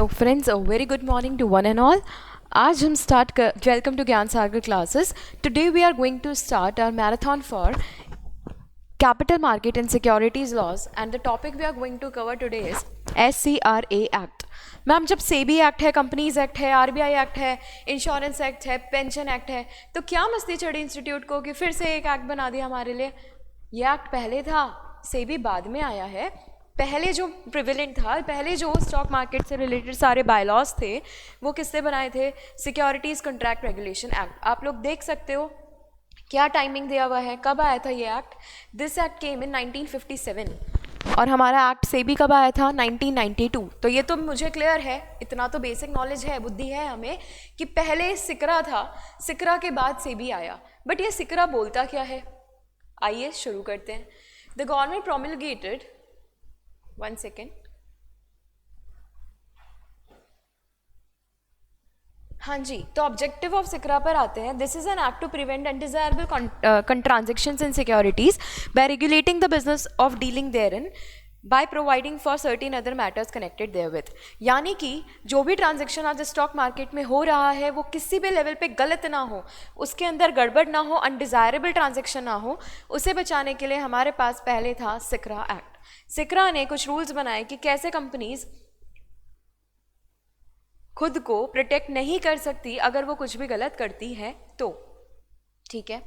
So friends, a very good morning to one and all. आज हम start welcome to Gyan Sagar classes. Today we are going to start our marathon for capital market and securities laws, and the topic we are going to cover today is SCRA Act. Ma'am, जब SEBI act है, companies act है, RBI act है, insurance act है, pension act है, तो क्या मस्ती चढ़ी इंस्टीट्यूट को कि फिर से एक एक्ट बना दिया हमारे लिए. ये एक्ट पहले था, सेबी बाद में आया है. पहले जो प्रिविलेंट था, पहले जो स्टॉक मार्केट से रिलेटेड सारे बायलॉज थे, वो किससे बनाए थे? Securities contract regulation act. आप लोग देख सकते हो क्या टाइमिंग दिया हुआ है, कब आया था ये एक्ट. दिस एक्ट केम इन 1957 और हमारा एक्ट सेबी कब आया था? 1992. तो ये तो मुझे क्लियर है, इतना तो बेसिक नॉलेज है, बुद्धि है हमें कि पहले सिकरा था, सिकरा के बाद सेबी आया. बट ये सिकरा बोलता क्या है? आइए शुरू करते हैं. The government promulgated, one second, हाँ जी, तो ऑब्जेक्टिव ऑफ सिकरा पर आते हैं. This is an act to prevent undesirable transactions in securities by regulating the business of dealing therein by providing for certain other matters connected therewith. यानी कि जो भी ट्रांजेक्शन आज स्टॉक मार्केट में हो रहा है वो किसी भी लेवल पे गलत ना हो, उसके अंदर गड़बड़ ना हो, अनडिजायरेबल ट्रांजेक्शन ना हो, उसे बचाने के लिए हमारे पास पहले था सिकरा एक्ट. सिकरा ने कुछ रूल्स बनाए कि कैसे कंपनीज खुद को प्रोटेक्ट नहीं कर सकती अगर वो कुछ भी गलत करती है तो. ठीक है,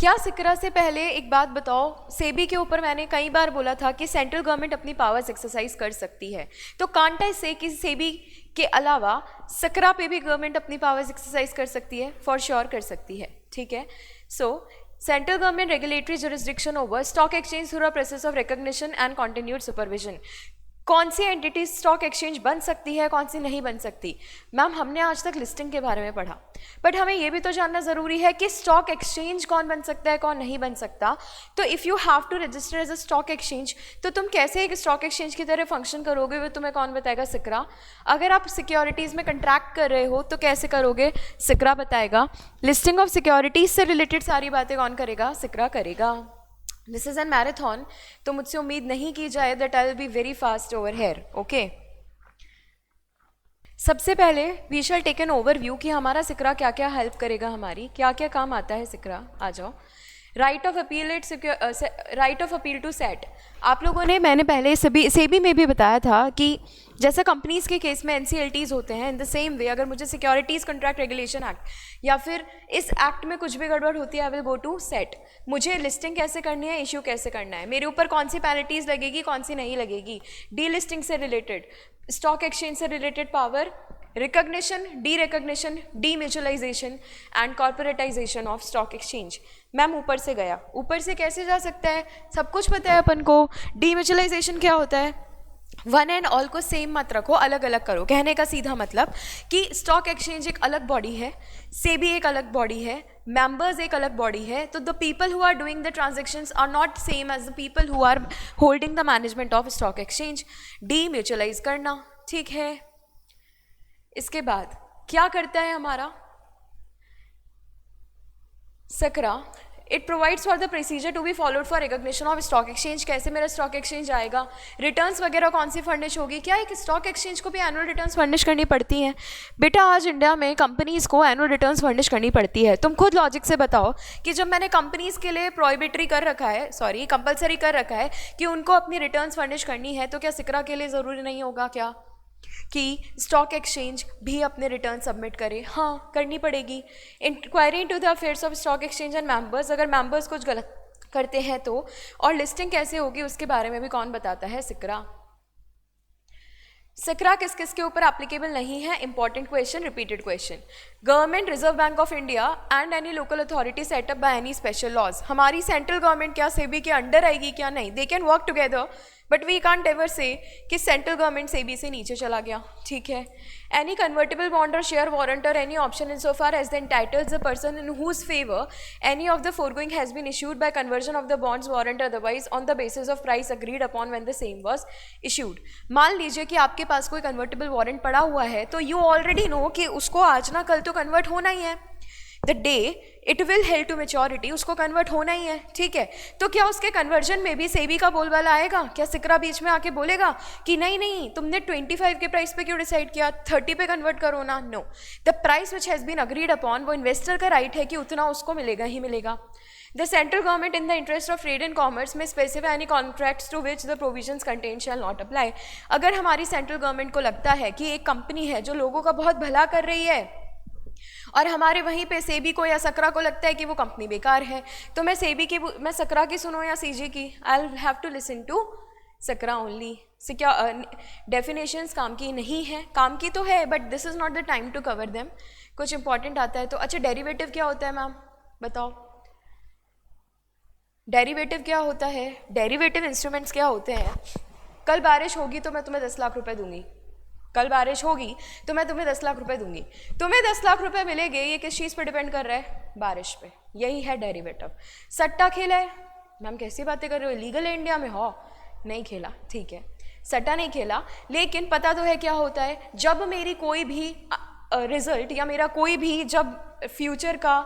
क्या सिकरा से पहले एक बात बताओ, सेबी के ऊपर मैंने कई बार बोला था कि सेंट्रल गवर्नमेंट अपनी पावर्स एक्सरसाइज कर सकती है, तो कांट आई से कि सेबी के अलावा सिकरा पे भी गवर्नमेंट अपनी पावर्स एक्सरसाइज कर सकती है? फॉर श्योर कर सकती है. ठीक है, सो central government regulatory jurisdiction over stock exchange through a process of recognition and continued supervision. कौन सी एंटिटी स्टॉक एक्सचेंज बन सकती है, कौन सी नहीं बन सकती? मैम, हमने आज तक लिस्टिंग के बारे में पढ़ा, बट हमें यह भी तो जानना ज़रूरी है कि स्टॉक एक्सचेंज कौन बन सकता है, कौन नहीं बन सकता. तो if you have to register as a stock exchange, तो तुम कैसे एक स्टॉक एक्सचेंज की तरह फंक्शन करोगे, वो तुम्हें कौन बताएगा? सिकरा. अगर आप सिक्योरिटीज़ में कंट्रैक्ट कर रहे हो तो कैसे करोगे? सिकरा बताएगा. लिस्टिंग ऑफ सिक्योरिटीज़ से रिलेटेड सारी बातें कौन करेगा? सिकरा करेगा. दिस इज़ एन मैराथन, तो मुझसे उम्मीद नहीं की जाए that I will be very fast over here. Okay, सबसे पहले we shall take an overview कि हमारा सिकरा क्या क्या हेल्प करेगा, हमारी क्या क्या काम आता है सिकरा. आ जाओ. Right of appeal to SAT. आप लोगों ने, मैंने पहले सेबी में भी बताया था कि जैसे कंपनीज़ के केस में एनसीएलटीज़ होते हैं, इन द सेम वे अगर मुझे सिक्योरिटीज़ कॉन्ट्रैक्ट रेगुलेशन एक्ट या फिर इस एक्ट में कुछ भी गड़बड़ होती है, I will go to SAT. मुझे लिस्टिंग कैसे करनी है, इश्यू कैसे करना है, मेरे ऊपर कौन सी पेनल्टीज़ लगेगी, कौन सी नहीं लगेगी, डी लिस्टिंग से रिलेटेड, स्टॉक एक्सचेंज से related power, recognition, D recognition, D mutualisation and corporatisation of stock exchange. Ma'am, ऊपर से गया, ऊपर से कैसे जा सकता है? सब कुछ पता है अपन को. डी म्यूचुअलाइजेशन क्या होता है? वन एंड ऑल को सेम मत रखो, अलग अलग करो. कहने का सीधा मतलब कि स्टॉक एक्सचेंज एक अलग बॉडी है, सेबी एक अलग बॉडी है, मेंबर्स एक अलग बॉडी है. तो the people who are doing the transactions are not same as the people who are holding the management of stock exchange. Demutualise करना. ठीक है, इसके बाद क्या करता है हमारा SCRA? It provides for the procedure to be followed for recognition of stock exchange. कैसे मेरा स्टॉक एक्सचेंज आएगा? रिटर्न्स वगैरह कौन सी फर्निश होगी? क्या एक स्टॉक एक्सचेंज को भी एनुअल रिटर्न्स फर्निश करनी पड़ती हैं? बेटा, आज इंडिया में कंपनीज़ को एनुअल रिटर्न्स फर्निश करनी पड़ती है. तुम खुद लॉजिक से बताओ कि जब मैंने कंपनीज़ के लिए प्रोहिबिटरी कर रखा है, सॉरी कंपलसरी कर रखा है कि उनको अपनी रिटर्न्स फर्निश करनी है, तो क्या सिकरा के लिए ज़रूरी नहीं होगा क्या कि स्टॉक एक्सचेंज भी अपने रिटर्न सबमिट करे? हाँ, करनी पड़ेगी. Inquiry into the affairs of stock exchange and members, अगर मेंबर्स कुछ गलत करते हैं तो. और लिस्टिंग कैसे होगी उसके बारे में भी कौन बताता है? सिकरा. सिकरा किस किस के ऊपर एप्लीकेबल नहीं है? Important question, repeated question. Government, Reserve Bank of India and any local authority setup by any special laws. हमारी सेंट्रल गवर्नमेंट क्या सेबी के अंडर आएगी? क्या नहीं? They can work together, but we can't ever say कि central government SEBI से नीचे चला गया. ठीक है. एनी कन्वर्टेबल बॉन्ड और शेयर वारंट और any option in so far as the entitles the person in whose favour any of the foregoing has been issued by conversion of the bonds warrant otherwise on the basis of price agreed upon when the same was issued. मान लीजिए कि आपके पास कोई convertible warrant पड़ा हुआ है, तो you already know कि उसको आज ना कल तो कन्वर्ट होना ही है. The day it will held to maturity, उसको कन्वर्ट होना ही है, ठीक है। तो क्या उसके कन्वर्जन में भी सेबी का बोलबाला आएगा? क्या सिक्रा बीच में आके बोलेगा कि नहीं नहीं तुमने 25 के प्राइस पे क्यों डिसाइड किया, 30 पे कन्वर्ट करो ना? No, the price which has been agreed upon, वो इन्वेस्टर का राइट है कि उतना उसको मिलेगा ही मिलेगा। The central government, in the interest of trade and commerce, may specify any contracts to which the provisions contained shall not apply. अगर हमारी सेंट्रल गवर्नमेंट को लगता है कि एक कंपनी है जो लोगों का बहुत भला कर रही है और हमारे वहीं पे सेबी को या सकरा को लगता है कि वो कंपनी बेकार है, तो मैं सकरा की सुनूँ या सीजी की? I have to listen to SCRA only. क्या डेफिनेशंस काम की नहीं है? काम की तो है, but this is not the time to cover them. कुछ इंपॉर्टेंट आता है तो। अच्छा, डेरिवेटिव क्या होता है मैम, बताओ? डेरिवेटिव क्या होता है? डेरिवेटिव इंस्ट्रूमेंट्स क्या होते हैं? कल बारिश होगी तो मैं तुम्हें 10 लाख रुपए दूंगी, कल बारिश होगी तो मैं तुम्हें 10 लाख रुपए दूंगी, तुम्हें 10 लाख रुपए मिलेंगे, ये किस चीज़ पे डिपेंड कर रहा है? बारिश पे। यही है डेरिवेटिव। सट्टा खेला है मैम? कैसी बातें कर रहे हो, लीगल है इंडिया में? हो नहीं खेला, ठीक है, सट्टा नहीं खेला, लेकिन पता तो है क्या होता है। जब मेरी कोई भी रिजल्ट या मेरा कोई भी जब फ्यूचर का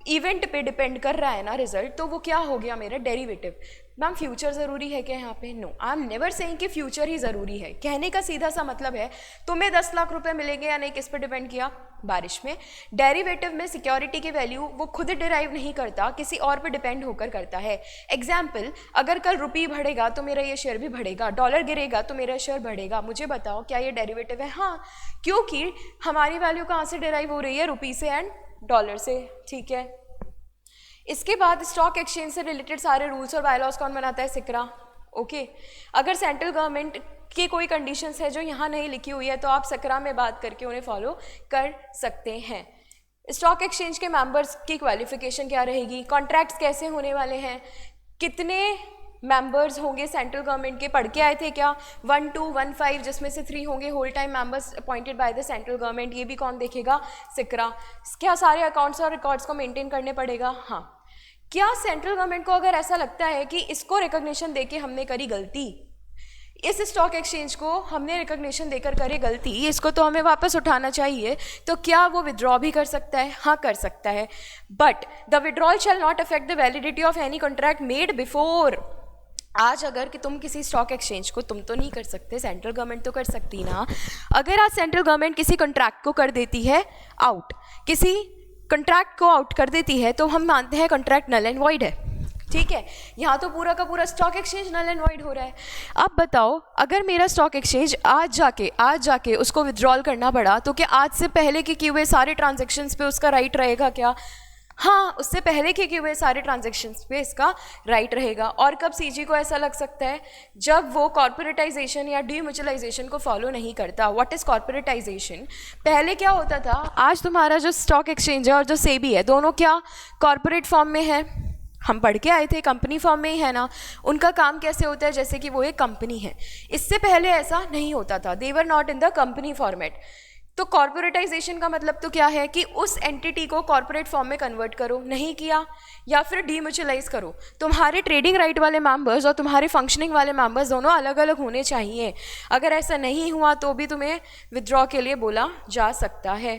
इवेंट पे डिपेंड कर रहा है ना रिजल्ट, तो वो क्या हो गया मेरा? डेरिवेटिव। मैम फ्यूचर ज़रूरी है क्या यहाँ पे? No, I am never saying कि फ्यूचर ही ज़रूरी है। कहने का सीधा सा मतलब है तुम्हें 10 लाख रुपए मिलेंगे या नहीं, किस पे डिपेंड किया? बारिश में। डेरिवेटिव में सिक्योरिटी की वैल्यू वो खुद डिराइव नहीं करता, किसी और पे डिपेंड होकर करता है। एग्जाम्पल, अगर कल रुपये बढ़ेगा तो मेरा ये शेयर भी बढ़ेगा, डॉलर गिरेगा तो मेरा शेयर बढ़ेगा। मुझे बताओ क्या ये डेरिवेटिव है? हाँ, क्योंकि हमारी वैल्यू कहाँ से डिराइव हो रही है? रुपये से एंड डॉलर से, ठीक है। इसके बाद स्टॉक एक्सचेंज से रिलेटेड सारे रूल्स और बायलॉज कौन बनाता है? सिक्रा, ओके। अगर सेंट्रल गवर्नमेंट की कोई कंडीशंस है जो यहाँ नहीं लिखी हुई है तो आप सिक्रा में बात करके उन्हें फॉलो कर सकते हैं। स्टॉक एक्सचेंज के मेंबर्स की क्वालिफिकेशन क्या रहेगी? कॉन्ट्रैक्ट्स कैसे होने वाले हैं? कितने मेंबर्स होंगे सेंट्रल गवर्नमेंट के? पढ़ के आए थे क्या? 1, 2, 1, 5, जिसमें से 3 होंगे whole time members appointed by the central government. ये भी कौन देखेगा? सिक्रा। क्या सारे अकाउंट्स और रिकॉर्ड्स को मेंटेन करने पड़ेगा? हाँ। क्या सेंट्रल गवर्नमेंट को अगर ऐसा लगता है कि इसको रिकॉग्निशन देके हमने करी गलती, इस स्टॉक एक्सचेंज को हमने रिकॉग्निशन देकर करे गलती, इसको तो हमें वापस उठाना चाहिए, तो क्या वो विड्रॉ भी कर सकता है? हाँ, कर सकता है। But the withdrawal shall not affect the validity of any contract made before. आज अगर कि तुम किसी स्टॉक एक्सचेंज को, तुम तो नहीं कर सकते, सेंट्रल गवर्नमेंट तो कर सकती ना। अगर आज सेंट्रल गवर्नमेंट किसी कॉन्ट्रैक्ट को कर देती है आउट, किसी कॉन्ट्रैक्ट को आउट कर देती है, तो हम मानते हैं कॉन्ट्रैक्ट नल एंड वॉइड है, ठीक है। यहाँ तो पूरा का पूरा stock exchange null and void हो रहा है। अब बताओ, अगर मेरा स्टॉक एक्सचेंज आज जाके उसको विड्रॉल करना पड़ा, तो क्या आज से पहले के किए हुए सारे ट्रांजेक्शन्स पे उसका राइट रहेगा क्या? हाँ, उससे पहले के किए हुए सारे ट्रांजेक्शन्स पे इसका राइट रहेगा। और कब सीजी को ऐसा लग सकता है? जब वो कॉर्पोरेटाइजेशन या डीम्यूचुअलाइजेशन को फॉलो नहीं करता। What is corporatisation? पहले क्या होता था, आज तुम्हारा जो स्टॉक एक्सचेंज है और जो सेबी है, दोनों क्या कॉर्पोरेट फॉर्म में है? हम पढ़ के आए थे कंपनी फॉर्म में ही है ना। उनका काम कैसे होता है? जैसे कि वो एक कंपनी है। इससे पहले ऐसा नहीं होता था, they were not in the company format. तो कॉर्पोरेटाइजेशन का मतलब तो क्या है कि उस एंटिटी को कॉर्पोरेट फॉर्म में कन्वर्ट करो, नहीं किया, या फिर डीम्यूचुअलाइज करो। तुम्हारे ट्रेडिंग राइट वाले मेंबर्स और तुम्हारे फंक्शनिंग वाले मेंबर्स दोनों अलग अलग होने चाहिए। अगर ऐसा नहीं हुआ तो भी तुम्हें विथड्रॉ के लिए बोला जा सकता है।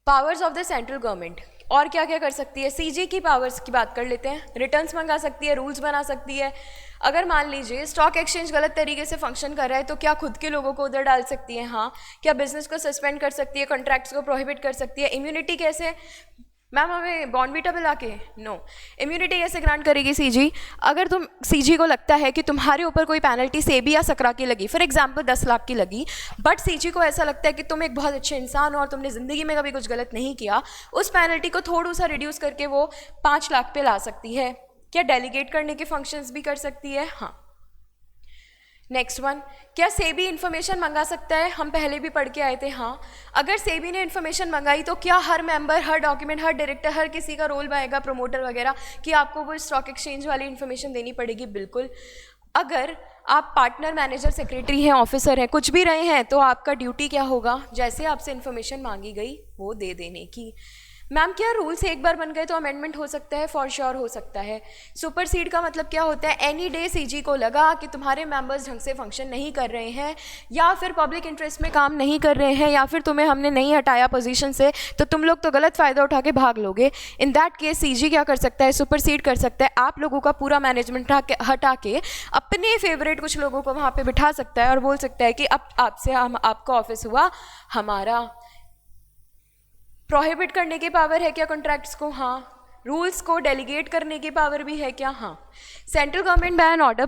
Powers of the central government और क्या क्या कर सकती है? सीजी की पावर्स की बात कर लेते हैं। रिटर्न्स मंगा सकती है, रूल्स बना सकती है। अगर मान लीजिए स्टॉक एक्सचेंज गलत तरीके से फंक्शन कर रहा है तो क्या खुद के लोगों को उधर डाल सकती है? हाँ। क्या बिजनेस को सस्पेंड कर सकती है, कॉन्ट्रैक्ट्स को प्रोहिबिट कर सकती है? इम्यूनिटी कैसे? मैम हमें बॉर्नवीटा पिला के? नो। इम्यूनिटी कैसे ग्रांट करेगी सीजी? अगर तुम सीजी को लगता है कि तुम्हारे ऊपर कोई पेनल्टी सेबी या सकरा की लगी, फॉर एग्जांपल 10 लाख की लगी, बट सीजी को ऐसा लगता है कि तुम एक बहुत अच्छे इंसान हो और तुमने ज़िंदगी में कभी कुछ गलत नहीं किया, उस पेनल्टी को थोड़ा सा रिड्यूस करके वो 5 लाख पे ला सकती है। क्या डेलीगेट करने के फंक्शंस भी कर सकती है? हाँ। नेक्स्ट वन, क्या सेबी इन्फॉर्मेशन मंगा सकता है? हम पहले भी पढ़ के आए थे। हाँ। अगर सेबी ने इन्फॉर्मेशन मंगाई तो क्या हर मेंबर, हर डॉक्यूमेंट, हर डायरेक्टर, हर किसी का रोल आएगा, प्रमोटर वगैरह, कि आपको वो स्टॉक एक्सचेंज वाली इन्फॉर्मेशन देनी पड़ेगी? बिल्कुल। अगर आप पार्टनर, मैनेजर, सेक्रेटरी हैं, ऑफिसर हैं, कुछ भी रहे हैं, तो आपका ड्यूटी क्या होगा? जैसे आपसे इन्फॉर्मेशन मांगी गई वो दे देने की। मैम क्या रूल्स एक बार बन गए तो अमेंडमेंट हो सकता है? फॉर श्योर हो सकता है। सुपरसीड का मतलब क्या होता है? एनी डे सीजी को लगा कि तुम्हारे मेंबर्स ढंग से फंक्शन नहीं कर रहे हैं, या फिर पब्लिक इंटरेस्ट में काम नहीं कर रहे हैं, या फिर तुम्हें हमने नहीं हटाया पोजीशन से, तो तुम लोग तो गलत फ़ायदा उठा के भाग लोगे। इन दैट केस सीजी क्या कर सकता है? सुपरसीड कर सकता है, आप लोगों का पूरा मैनेजमेंट हटा के अपने फेवरेट कुछ लोगों को वहाँ पर बिठा सकता है और बोल सकता है कि अब आपसे हम आपका ऑफिस हुआ हमारा। प्रोहिबिट करने की पावर है क्या कॉन्ट्रैक्ट्स को? हाँ। रूल्स को डेलीगेट करने की पावर भी है क्या? हाँ। Central government by an order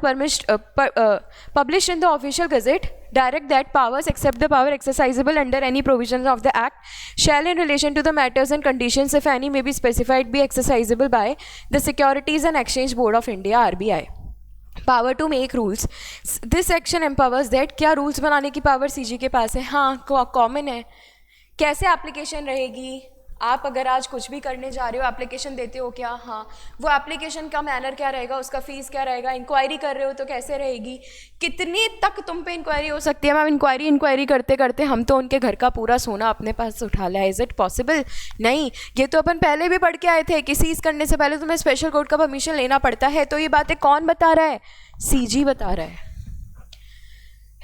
publish in the official gazette direct that powers except the power exercisable under any provision of the act shall in relation to the matters and conditions if any may be specified be exercisable by the securities and exchange board of India RBI। Power to make rules, this section empowers that. क्या rules बनाने की power CG के पास है? हाँ, common है। कैसे application रहेगी? आप अगर आज कुछ भी करने जा रहे हो, एप्लीकेशन देते हो क्या? हाँ। वो एप्लीकेशन का मैनर क्या रहेगा, उसका फीस क्या रहेगा? इंक्वायरी कर रहे हो तो कैसे रहेगी? कितनी तक तुम पे इंक्वायरी हो सकती है? मैम इंक्वायरी करते करते हम तो उनके घर का पूरा सोना अपने पास उठा लिया। Is it possible? नहीं। ये तो अपन पहले भी पढ़ के आए थे कि सीज करने से पहले तुम्हें स्पेशल कोर्ट का परमिशन लेना पड़ता है। तो ये बातें कौन बता रहा है? सीजी बता रहा है।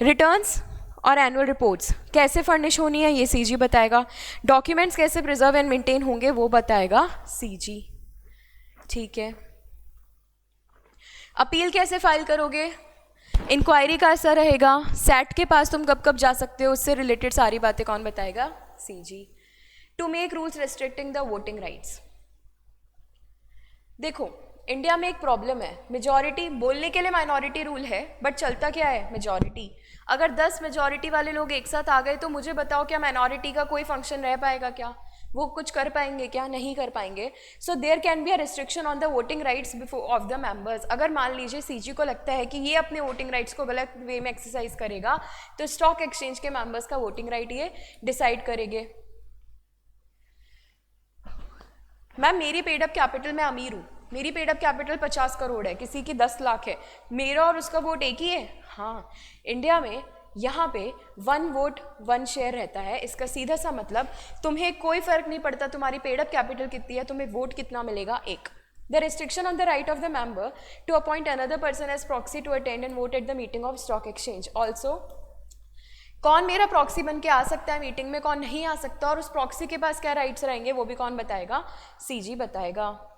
रिटर्न्स और एनुअल रिपोर्ट्स कैसे फर्निश होनी है ये सीजी बताएगा। डॉक्यूमेंट्स कैसे प्रिजर्व एंड मेंटेन होंगे वो बताएगा सीजी। ठीक है। अपील कैसे फाइल करोगे? इंक्वायरी का असर रहेगा। सेट के पास तुम कब कब जा सकते हो, उससे रिलेटेड सारी बातें कौन बताएगा? CG. To make rules restricting the voting rights. देखो इंडिया में एक प्रॉब्लम है, मेजॉरिटी बोलने के लिए माइनॉरिटी रूल है, बट चलता क्या है? मेजॉरिटी। अगर 10 मेजॉरिटी वाले लोग एक साथ आ गए तो मुझे बताओ क्या माइनॉरिटी का कोई फंक्शन रह पाएगा क्या? वो कुछ कर पाएंगे क्या? नहीं कर पाएंगे। So there can be a restriction on the voting rights before of the members. अगर मान लीजिए सीजी को लगता है कि ये अपने वोटिंग राइट्स को गलत वे में एक्सरसाइज करेगा, तो स्टॉक एक्सचेंज के मेंबर्स का वोटिंग राइट ये डिसाइड करेंगे। मैम मेरी पेड अप कैपिटल, मैं अमीर हूँ, मेरी पेड अप कैपिटल 50 करोड़ है, किसी की 10 लाख है, मेरा और उसका वोट एक ही है? हाँ। इंडिया में यहाँ पे 1 वोट 1 शेयर रहता है। इसका सीधा सा मतलब तुम्हें कोई फर्क नहीं पड़ता तुम्हारी पेड अप कैपिटल कितनी है, तुम्हें वोट कितना मिलेगा? एक। The restriction on the right of the member to appoint another person as proxy to attend and vote at the meeting of stock exchange. Also कौन मेरा प्रॉक्सी बन के आ सकता है मीटिंग में, कौन नहीं आ सकता, और उस प्रॉक्सी के पास क्या राइट्स रहेंगे वो भी कौन बताएगा? सीजी बताएगा।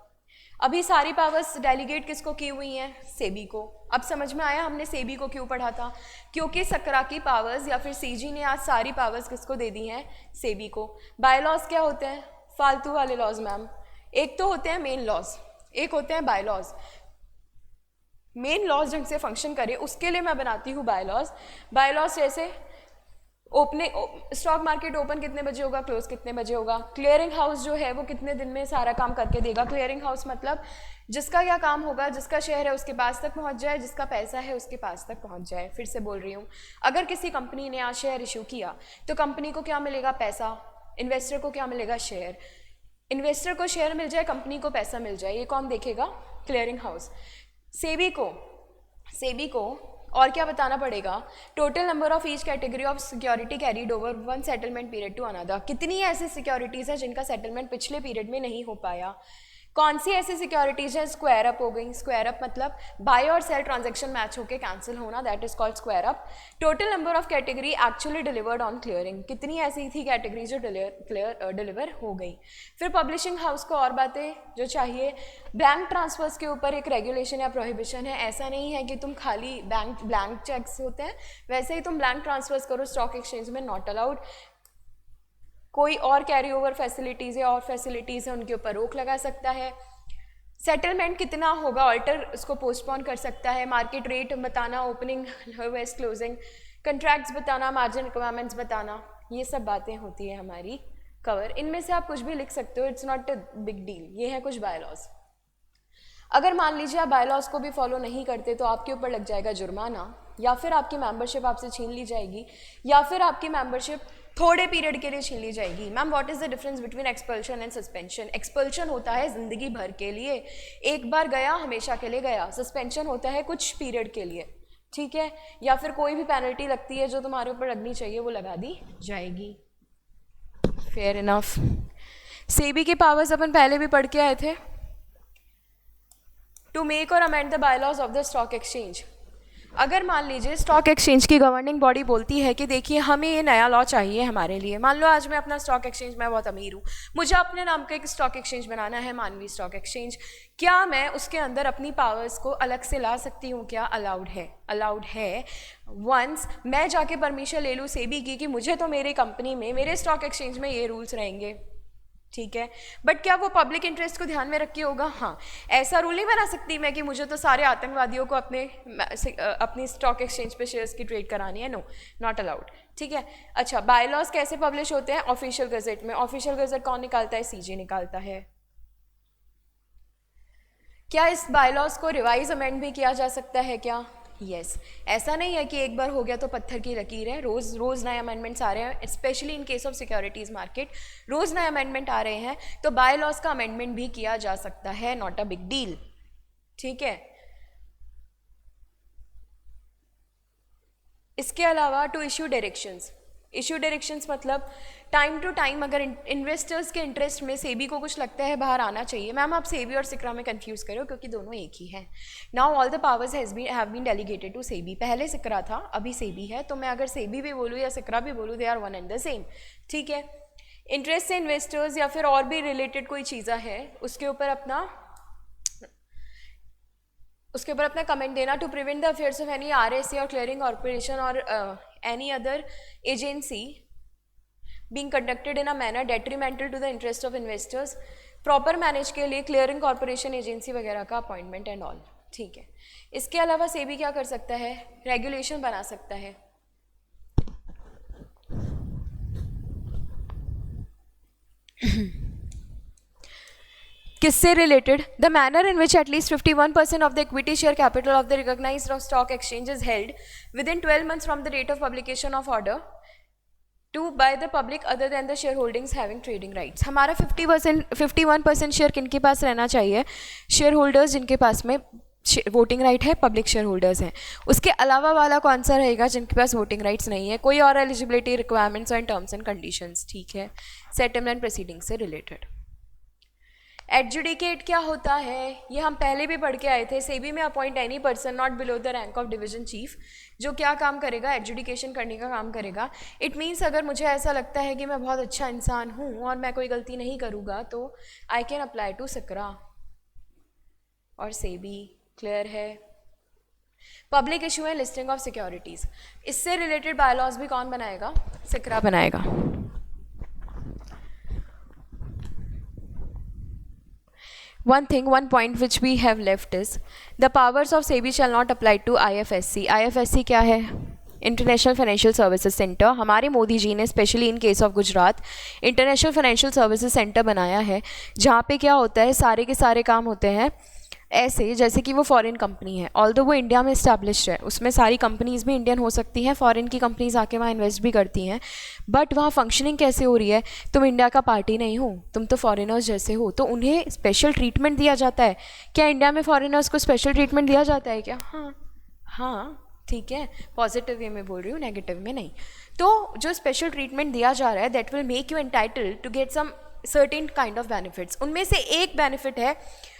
अभी सारी पावर्स डेलीगेट किसको की हुई हैं? सेबी को। अब समझ में आया हमने सेबी को क्यों पढ़ा था? क्योंकि सकरा की पावर्स या फिर सीजी ने आज सारी पावर्स किसको दे दी हैं? सेबी को। बाय लॉज क्या होते हैं? फालतू वाले लॉज मैम। एक तो होते हैं मेन लॉज, एक होते हैं बाय लॉज। मेन लॉज ढंग से फंक्शन करे उसके लिए मैं बनाती हूँ बाय लॉज। बाय लॉज जैसे स्टॉक मार्केट ओपन कितने बजे होगा, क्लोज कितने बजे होगा, क्लियरिंग हाउस जो है वो कितने दिन में सारा काम करके देगा। क्लियरिंग हाउस मतलब जिसका क्या काम होगा, जिसका शेयर है उसके पास तक पहुंच जाए, जिसका पैसा है उसके पास तक पहुंच जाए। फिर से बोल रही हूँ, अगर किसी कंपनी ने आज शेयर इशू किया तो कंपनी को क्या मिलेगा? पैसा। इन्वेस्टर को क्या मिलेगा? शेयर। इन्वेस्टर को शेयर मिल जाए, कंपनी को पैसा मिल जाए, ये कौन देखेगा? Clearing house. सेबी को और क्या बताना पड़ेगा? Total number of each category of security carried over 1 settlement period to another. कितनी ऐसी सिक्योरिटीज़ हैं जिनका सेटलमेंट पिछले पीरियड में नहीं हो पाया? कौन सी ऐसी सिक्योरिटीज़ हैं? स्क्वायर अप हो गई। स्क्वायर अप मतलब बाय और सेल ट्रांजैक्शन मैच होकर कैंसिल होना, that is called square up. Total number of category actually delivered on clearing. कितनी ऐसी थी कैटेगरी जो डिलीवर हो गई। फिर पब्लिशिंग हाउस को और बातें जो चाहिए। ब्लैंक ट्रांसफर्स के ऊपर एक रेगुलेशन या प्रोहिबिशन है। ऐसा नहीं है कि तुम खाली ब्लैंक चेक्स होते हैं वैसे ही तुम ब्लैंक ट्रांसफर्स करो, स्टॉक एक्सचेंज में नॉट अलाउड। कोई और कैरी ओवर फैसिलिटीज़ या और फैसिलिटीज़ है उनके ऊपर रोक लगा सकता है। सेटलमेंट कितना होगा ऑल्टर उसको पोस्टपोन कर सकता है। मार्केट रेट बताना, ओपनिंग लोएस्ट क्लोजिंग, कंट्रैक्ट्स बताना, मार्जिन रिक्वायरमेंट्स बताना, ये सब बातें होती है हमारी कवर। इनमें से आप कुछ भी लिख सकते हो, it's not a big deal. ये है कुछ बायलॉज। अगर मान लीजिए आप बायलॉज को भी फॉलो नहीं करते तो आपके ऊपर लग जाएगा जुर्माना, या फिर आपकी मेंबरशिप आपसे छीन ली जाएगी, या फिर आपकी मेंबरशिप थोड़े पीरियड के लिए छीन ली जाएगी। Ma'am what is the difference between expulsion and suspension? Expulsion होता है जिंदगी भर के लिए, एक बार गया हमेशा के लिए गया। सस्पेंशन होता है कुछ पीरियड के लिए, ठीक है, या फिर कोई भी पेनल्टी लगती है जो तुम्हारे ऊपर लगनी चाहिए वो लगा दी जाएगी। Fair enough. सेबी के पावर्स अपन पहले भी पढ़ के आए थे। टू मेक और amend the bylaws of the stock exchange. अगर मान लीजिए स्टॉक एक्सचेंज की गवर्निंग बॉडी बोलती है कि देखिए हमें ये नया लॉ चाहिए हमारे लिए, मान लो आज मैं अपना स्टॉक एक्सचेंज, मैं बहुत अमीर हूँ, मुझे अपने नाम का एक स्टॉक एक्सचेंज बनाना है, मानवी स्टॉक एक्सचेंज, क्या मैं उसके अंदर अपनी पावर्स को अलग से ला सकती हूँ? क्या अलाउड है? अलाउड है। वंस मैं जाके परमिशन ले लूँ सेबी की कि मुझे तो मेरी कंपनी में, मेरे स्टॉक एक्सचेंज में ये रूल्स रहेंगे, ठीक है, बट क्या वो पब्लिक इंटरेस्ट को ध्यान में रख के होगा? हाँ। ऐसा रूल नहीं बना सकती मैं कि मुझे तो सारे आतंकवादियों को अपनी स्टॉक एक्सचेंज पे शेयर्स की ट्रेड करानी है, नो, नॉट अलाउड, ठीक है। अच्छा, बायलॉज कैसे पब्लिश होते हैं? ऑफिशियल गजट में। ऑफिशियल गजट कौन निकालता है? सीजे निकालता है। क्या इस बायलॉज को रिवाइज अमेंड भी किया जा सकता है क्या? यस। ऐसा नहीं है कि एक बार हो गया तो पत्थर की लकीर है, रोज़ नए अमेंडमेंट्स आ रहे हैं, specially in case of securities market रोज़ नए अमेंडमेंट आ रहे हैं, तो बाय लॉज का अमेंडमेंट भी किया जा सकता है, नॉट अ बिग डील, ठीक है। इसके अलावा to issue directions. Issue directions मतलब टाइम टू टाइम अगर इन्वेस्टर्स के इंटरेस्ट में सेबी को कुछ लगता है बाहर आना चाहिए, मैम आप सेबी और सिक्रा में कंफ्यूज करो क्योंकि दोनों एक ही हैं। Now all the powers have been delegated to SEBI. पहले सिक्रा था, अभी सेबी है, तो मैं अगर सेबी भी बोलूँ या सिक्रा भी बोलूँ, they are one and the same, ठीक है। इंटरेस्ट से इन्वेस्टर्स या फिर और भी रिलेटेड कोई चीज़ा है उसके ऊपर अपना कमेंट देना। To prevent the affairs of any RSA और क्लियरिंग कॉर्पोरेशन और any other agency being conducted in a manner detrimental to the interest of investors, proper manage के लिए क्लियरिंग कॉर्पोरेशन एजेंसी वगैरह का अपॉइंटमेंट एंड ऑल, ठीक है। इसके अलावा सेबी क्या कर सकता है? रेगुलेशन बना सकता है। किससे related? The manner in which at least 51% of the equity share capital of the recognised stock exchange is held within 12 months from the date of publication of order to by the public other than the share holdings having trading rights. हमारा 51% share किन के पास रहना चाहिए? Share holders जिनके पास में voting right है, public share holders हैं। उसके अलावा वाला कौन सा रहेगा? जिनके पास वोटिंग राइट्स नहीं है, कोई और eligibility requirements and terms and conditions, ठीक है, सेटलमेंट प्रोसीडिंग से रिलेटेड। एडजुडिकेट क्या होता है? ये हम पहले भी पढ़ के आए थे। सेबी में appoint any person not below the rank of division chief, जो क्या काम करेगा? एडजुडिकेशन करने का काम करेगा। इट मीन्स अगर मुझे ऐसा लगता है कि मैं बहुत अच्छा इंसान हूँ और मैं कोई गलती नहीं करूँगा तो आई कैन अप्लाई टू सिक्रा और सेबी। क्लियर है? पब्लिक इशू है लिस्टिंग ऑफ सिक्योरिटीज़, इससे रिलेटेड बायलॉज भी कौन बनाएगा? सिक्रा बनाएगा। One point which we have left is the powers of SEBI shall not apply to IFSC. IFSC क्या है? International financial services centre. हमारे मोदी जी ने specially in case of Gujarat international financial services centre बनाया है, जहाँ पे क्या होता है, सारे के सारे काम होते हैं ऐसे जैसे कि वो फॉरेन कंपनी है। ऑल्दो वो इंडिया में इस्टेब्लिश्ड है, उसमें सारी कंपनीज़ भी इंडियन हो सकती हैं, फॉरेन की कंपनीज आके वहाँ इन्वेस्ट भी करती हैं, बट वहाँ फंक्शनिंग कैसे हो रही है? तुम इंडिया का पार्टी नहीं हो, तुम तो फॉरेनर्स जैसे हो, तो उन्हें स्पेशल ट्रीटमेंट दिया जाता है। क्या इंडिया में फॉरेनर्स को स्पेशल ट्रीटमेंट दिया जाता है क्या? हाँ, ठीक है, पॉजिटिव वे में बोल रही हूँ, नेगेटिव में नहीं। तो जो स्पेशल ट्रीटमेंट दिया जा रहा है that will make you entitled to get some certain kind of benefits. उनमें से एक बेनिफिट है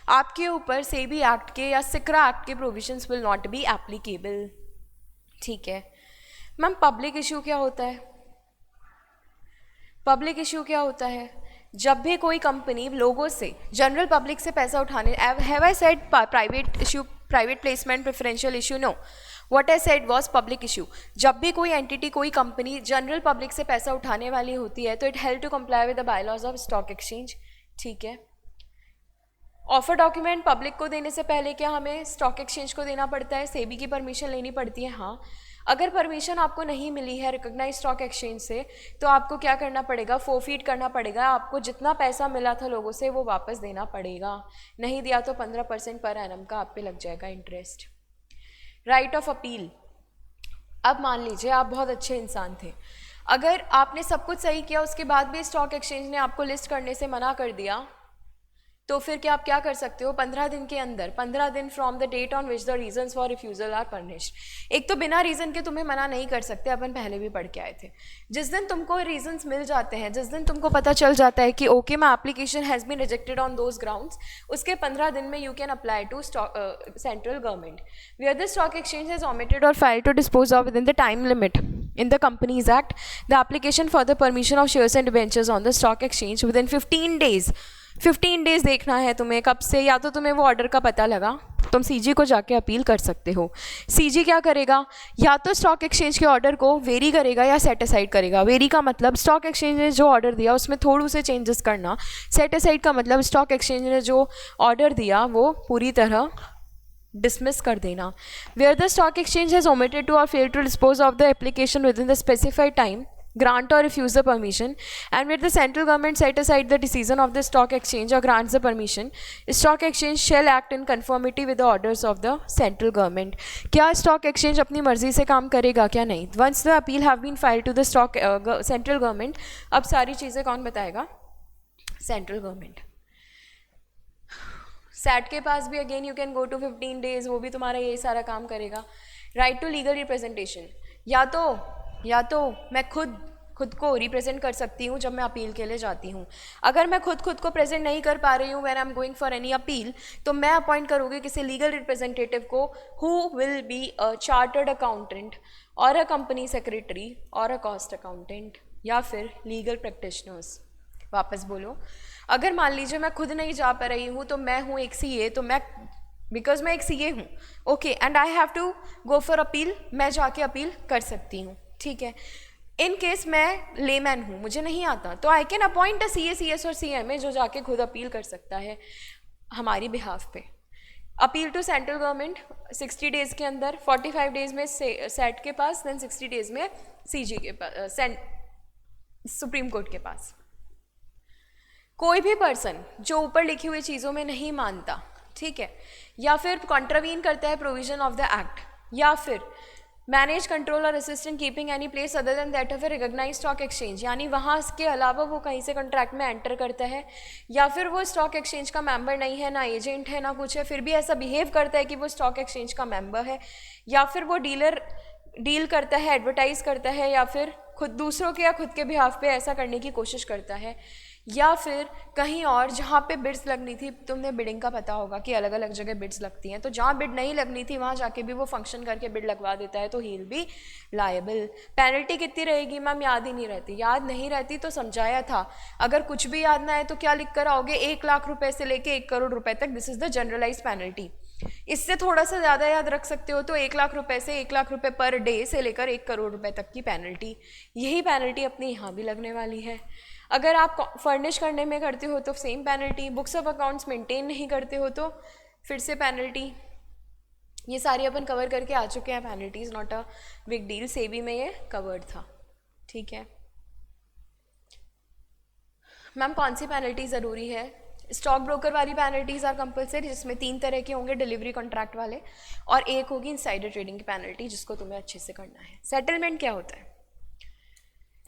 आपके ऊपर सेबी एक्ट के या सिक्रा एक्ट के provisions will not be applicable, ठीक है। मैम पब्लिक इशू क्या होता है? पब्लिक इशू क्या होता है? जब भी कोई कंपनी लोगों से, जनरल पब्लिक से पैसा उठाने, have I said private issue, private placement, preferential issue? No, what I said was public issue. जब भी कोई एंटिटी, कोई कंपनी जनरल पब्लिक से पैसा उठाने वाली होती है तो it help to comply with the bylaws of stock exchange, ठीक है। ऑफर डॉक्यूमेंट पब्लिक को देने से पहले क्या हमें स्टॉक एक्सचेंज को देना पड़ता है? सेबी की परमिशन लेनी पड़ती है। हाँ, अगर परमिशन आपको नहीं मिली है रिकॉग्नाइज स्टॉक एक्सचेंज से तो आपको क्या करना पड़ेगा? फोरफीट करना पड़ेगा। आपको जितना पैसा मिला था लोगों से वो वापस देना पड़ेगा, नहीं दिया तो 15% पर एनम का आप पे लग जाएगा इंटरेस्ट। Right of appeal. अब मान लीजिए आप बहुत अच्छे इंसान थे, अगर आपने सब कुछ सही किया उसके बाद भी स्टॉक एक्सचेंज ने आपको लिस्ट करने से मना कर दिया तो फिर क्या आप क्या कर सकते हो 15 दिन के अंदर, 15 दिन from the date on which the reasons for refusal are furnished. एक तो बिना रीज़न के तुम्हें मना नहीं कर सकते, अपन पहले भी पढ़ के आए थे। जिस दिन तुमको रीजंस मिल जाते हैं, जिस दिन तुमको पता चल जाता है कि okay my application has been rejected on those grounds, उसके 15 दिन में you can apply to central government where the stock exchange has omitted or failed to dispose of within the time limit in the Companies Act the application for the permission of shares and debentures on the stock exchange within 15 days। 15 days देखना है तुम्हें कब से, या तो तुम्हें वो order का पता लगा, तुम सीजी को जाके अपील कर सकते हो। सीजी क्या करेगा, या तो स्टॉक एक्सचेंज के ऑर्डर को वेरी करेगा या सेट असाइड करेगा। वेरी का मतलब स्टॉक एक्सचेंज ने जो ऑर्डर दिया उसमें थोड़े से चेंजेस करना। सेट असाइड का मतलब स्टॉक एक्सचेंज ने जो ऑर्डर दिया वो पूरी तरह डिसमिस कर देना। Where the stock exchange has omitted to or failed to dispose of the application within the specified time, grant or refuse the permission, and where the central government set aside the decision of the stock exchange or grants the permission, stock exchange shall act in conformity with the orders of the central government। क्या stock exchange अपनी मर्जी से काम करेगा क्या? नहीं। Once the appeal have been filed to the stock central government, अब सारी चीज़ें कौन बताएगा? Central government. सैट के पास भी again you can go to 15 days, वो भी तुम्हारा यही सारा काम करेगा। राइट टू लीगल रिप्रेजेंटेशन, या तो मैं खुद को रिप्रेजेंट कर सकती हूँ जब मैं अपील के लिए जाती हूँ। अगर मैं खुद को प्रेजेंट नहीं कर पा रही हूँ when I am going for any appeal, तो मैं अपॉइंट करूँगी किसी लीगल रिप्रेजेंटेटिव को who will be a chartered accountant और अ कंपनी सेक्रेटरी और अ कॉस्ट अकाउंटेंट या फिर लीगल प्रैक्टिशनर्स। वापस बोलो, अगर मान लीजिए मैं खुद नहीं जा पा रही हूँ तो मैं हूँ एक सीए, तो मैं बिकॉज मैं एक सीए हूँ, okay, and I have to go for appeal, मैं जाके अपील कर सकती हूँ, ठीक है। इन केस मैं लेमैन हूँ, मुझे नहीं आता, तो I can appoint a CA, CS और सीएमए जो जाके खुद अपील कर सकता है हमारी बिहाफ पे। Appeal to central government 60 days के अंदर, 45 डेज़ में सेट के पास, देन 60 डेज़ में सीजी के पास, सुप्रीम कोर्ट के पास। कोई भी पर्सन जो ऊपर लिखी हुई चीज़ों में नहीं मानता, ठीक है, या फिर कॉन्ट्रावीन करता है प्रोविजन ऑफ द एक्ट, या फिर मैनेज कंट्रोल और assistant keeping any place other than that of a recognised stock exchange, यानी वहाँ के अलावा वो कहीं से कॉन्ट्रैक्ट में एंटर करता है, या फिर वो स्टॉक एक्सचेंज का मेंबर नहीं है, ना एजेंट है, ना कुछ है, फिर भी ऐसा बिहेव करता है कि वो स्टॉक एक्सचेंज का मेंबर है, या फिर वो डील करता है, एडवर्टाइज करता है, या फिर खुद दूसरों के या खुद के बिहाफ पे ऐसा करने की कोशिश करता है, या फिर कहीं और जहाँ पे बिड्स लगनी थी, तुमने बिडिंग का पता होगा कि अलग अलग जगह बिड्स लगती हैं, तो जहाँ बिड नहीं लगनी थी वहाँ जाके भी वो फंक्शन करके बिड लगवा देता है, तो he will be liable. Penalty कितनी रहेगी मैम? याद ही नहीं रहती। याद नहीं रहती तो समझाया था, अगर कुछ भी याद ना है तो क्या लिख कर आओगे? 1 लाख रुपए से लेके 1 करोड़ रुपए तक, this is the generalise penalty. इससे थोड़ा सा ज़्यादा याद रख सकते हो तो 1 लाख रुपए से 1 लाख रुपए पर डे से लेकर 1 करोड़ रुपए तक की पेनल्टी, यही पेनल्टी अपनी यहाँ भी लगने वाली है। अगर आप फर्निश करने में करते हो तो same penalty, books of accounts maintain नहीं करते हो तो फिर से पेनल्टी। ये सारी अपन कवर करके आ चुके हैं, penalties not a big deal, SEBI में ये कवर्ड था, ठीक है मैम। कौन सी पेनल्टी ज़रूरी है? स्टॉक ब्रोकर वाली पेनल्टीज आर कंपलसरी, जिसमें 3 तरह के होंगे, डिलीवरी कॉन्ट्रैक्ट वाले, और एक होगी इनसाइडर ट्रेडिंग की पेनल्टी, जिसको तुम्हें अच्छे से करना है। सेटलमेंट क्या होता है?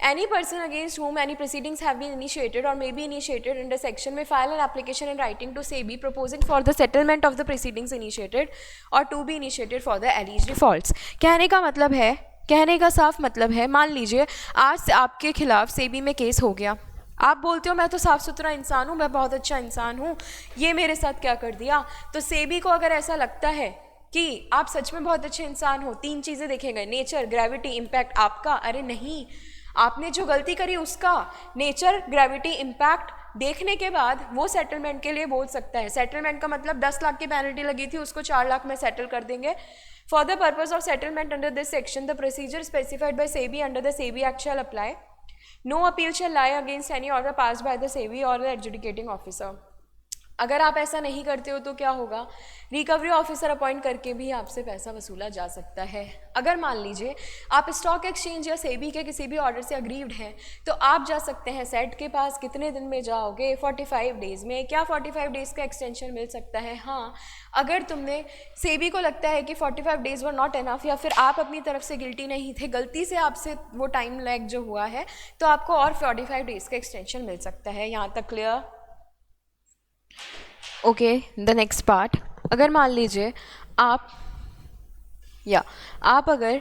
Any person against whom any proceedings have been initiated or may be initiated under section may file an application in writing to SEBI proposing for the settlement of the proceedings initiated or to be initiated for the alleged defaults। कहने का मतलब है, कहने का साफ मतलब है, मान लीजिए आज आपके खिलाफ सेबी में केस हो गया, आप बोलते हो मैं तो साफ़ सुथरा इंसान हूँ, मैं बहुत अच्छा इंसान हूँ, ये मेरे साथ क्या कर दिया, तो सेबी को अगर ऐसा लगता है कि आप सच में बहुत अच्छे इंसान हो, 3 चीज़ें देखेंगे, नेचर, ग्रेविटी, इम्पैक्ट आपका, अरे नहीं, आपने जो गलती करी उसका, नेचर, ग्रेविटी, इम्पैक्ट देखने के बाद वो सेटलमेंट के लिए बोल सकता है। सेटलमेंट का मतलब 10 लाख की पेनल्टी लगी थी, उसको 4 लाख में सेटल कर देंगे। For the purpose of settlement under this section the procedure specified by SEBI under the SEBI act shall apply. No appeal shall lie against any order passed by the SEBI और the adjudicating officer. अगर आप ऐसा नहीं करते हो तो क्या होगा? रिकवरी ऑफिसर अपॉइंट करके भी आपसे पैसा वसूला जा सकता है। अगर मान लीजिए आप स्टॉक एक्सचेंज या सेबी के किसी भी ऑर्डर से अग्रीव्ड हैं तो आप जा सकते हैं सेट के पास। कितने दिन में जाओगे? 45 डेज़ में। क्या 45 डेज़ का एक्सटेंशन मिल सकता है? हाँ, अगर तुमने सेबी को लगता है कि 45 डेज़ वर नॉट इनफ, या फिर आप अपनी तरफ से गिल्टी नहीं थे, गलती से आपसे वो टाइम लैग जो हुआ है, तो आपको और 45 डेज़ का एक्सटेंशन मिल सकता है। यहाँ तक clear? Okay, the next part, अगर मान लीजिए आप या आप अगर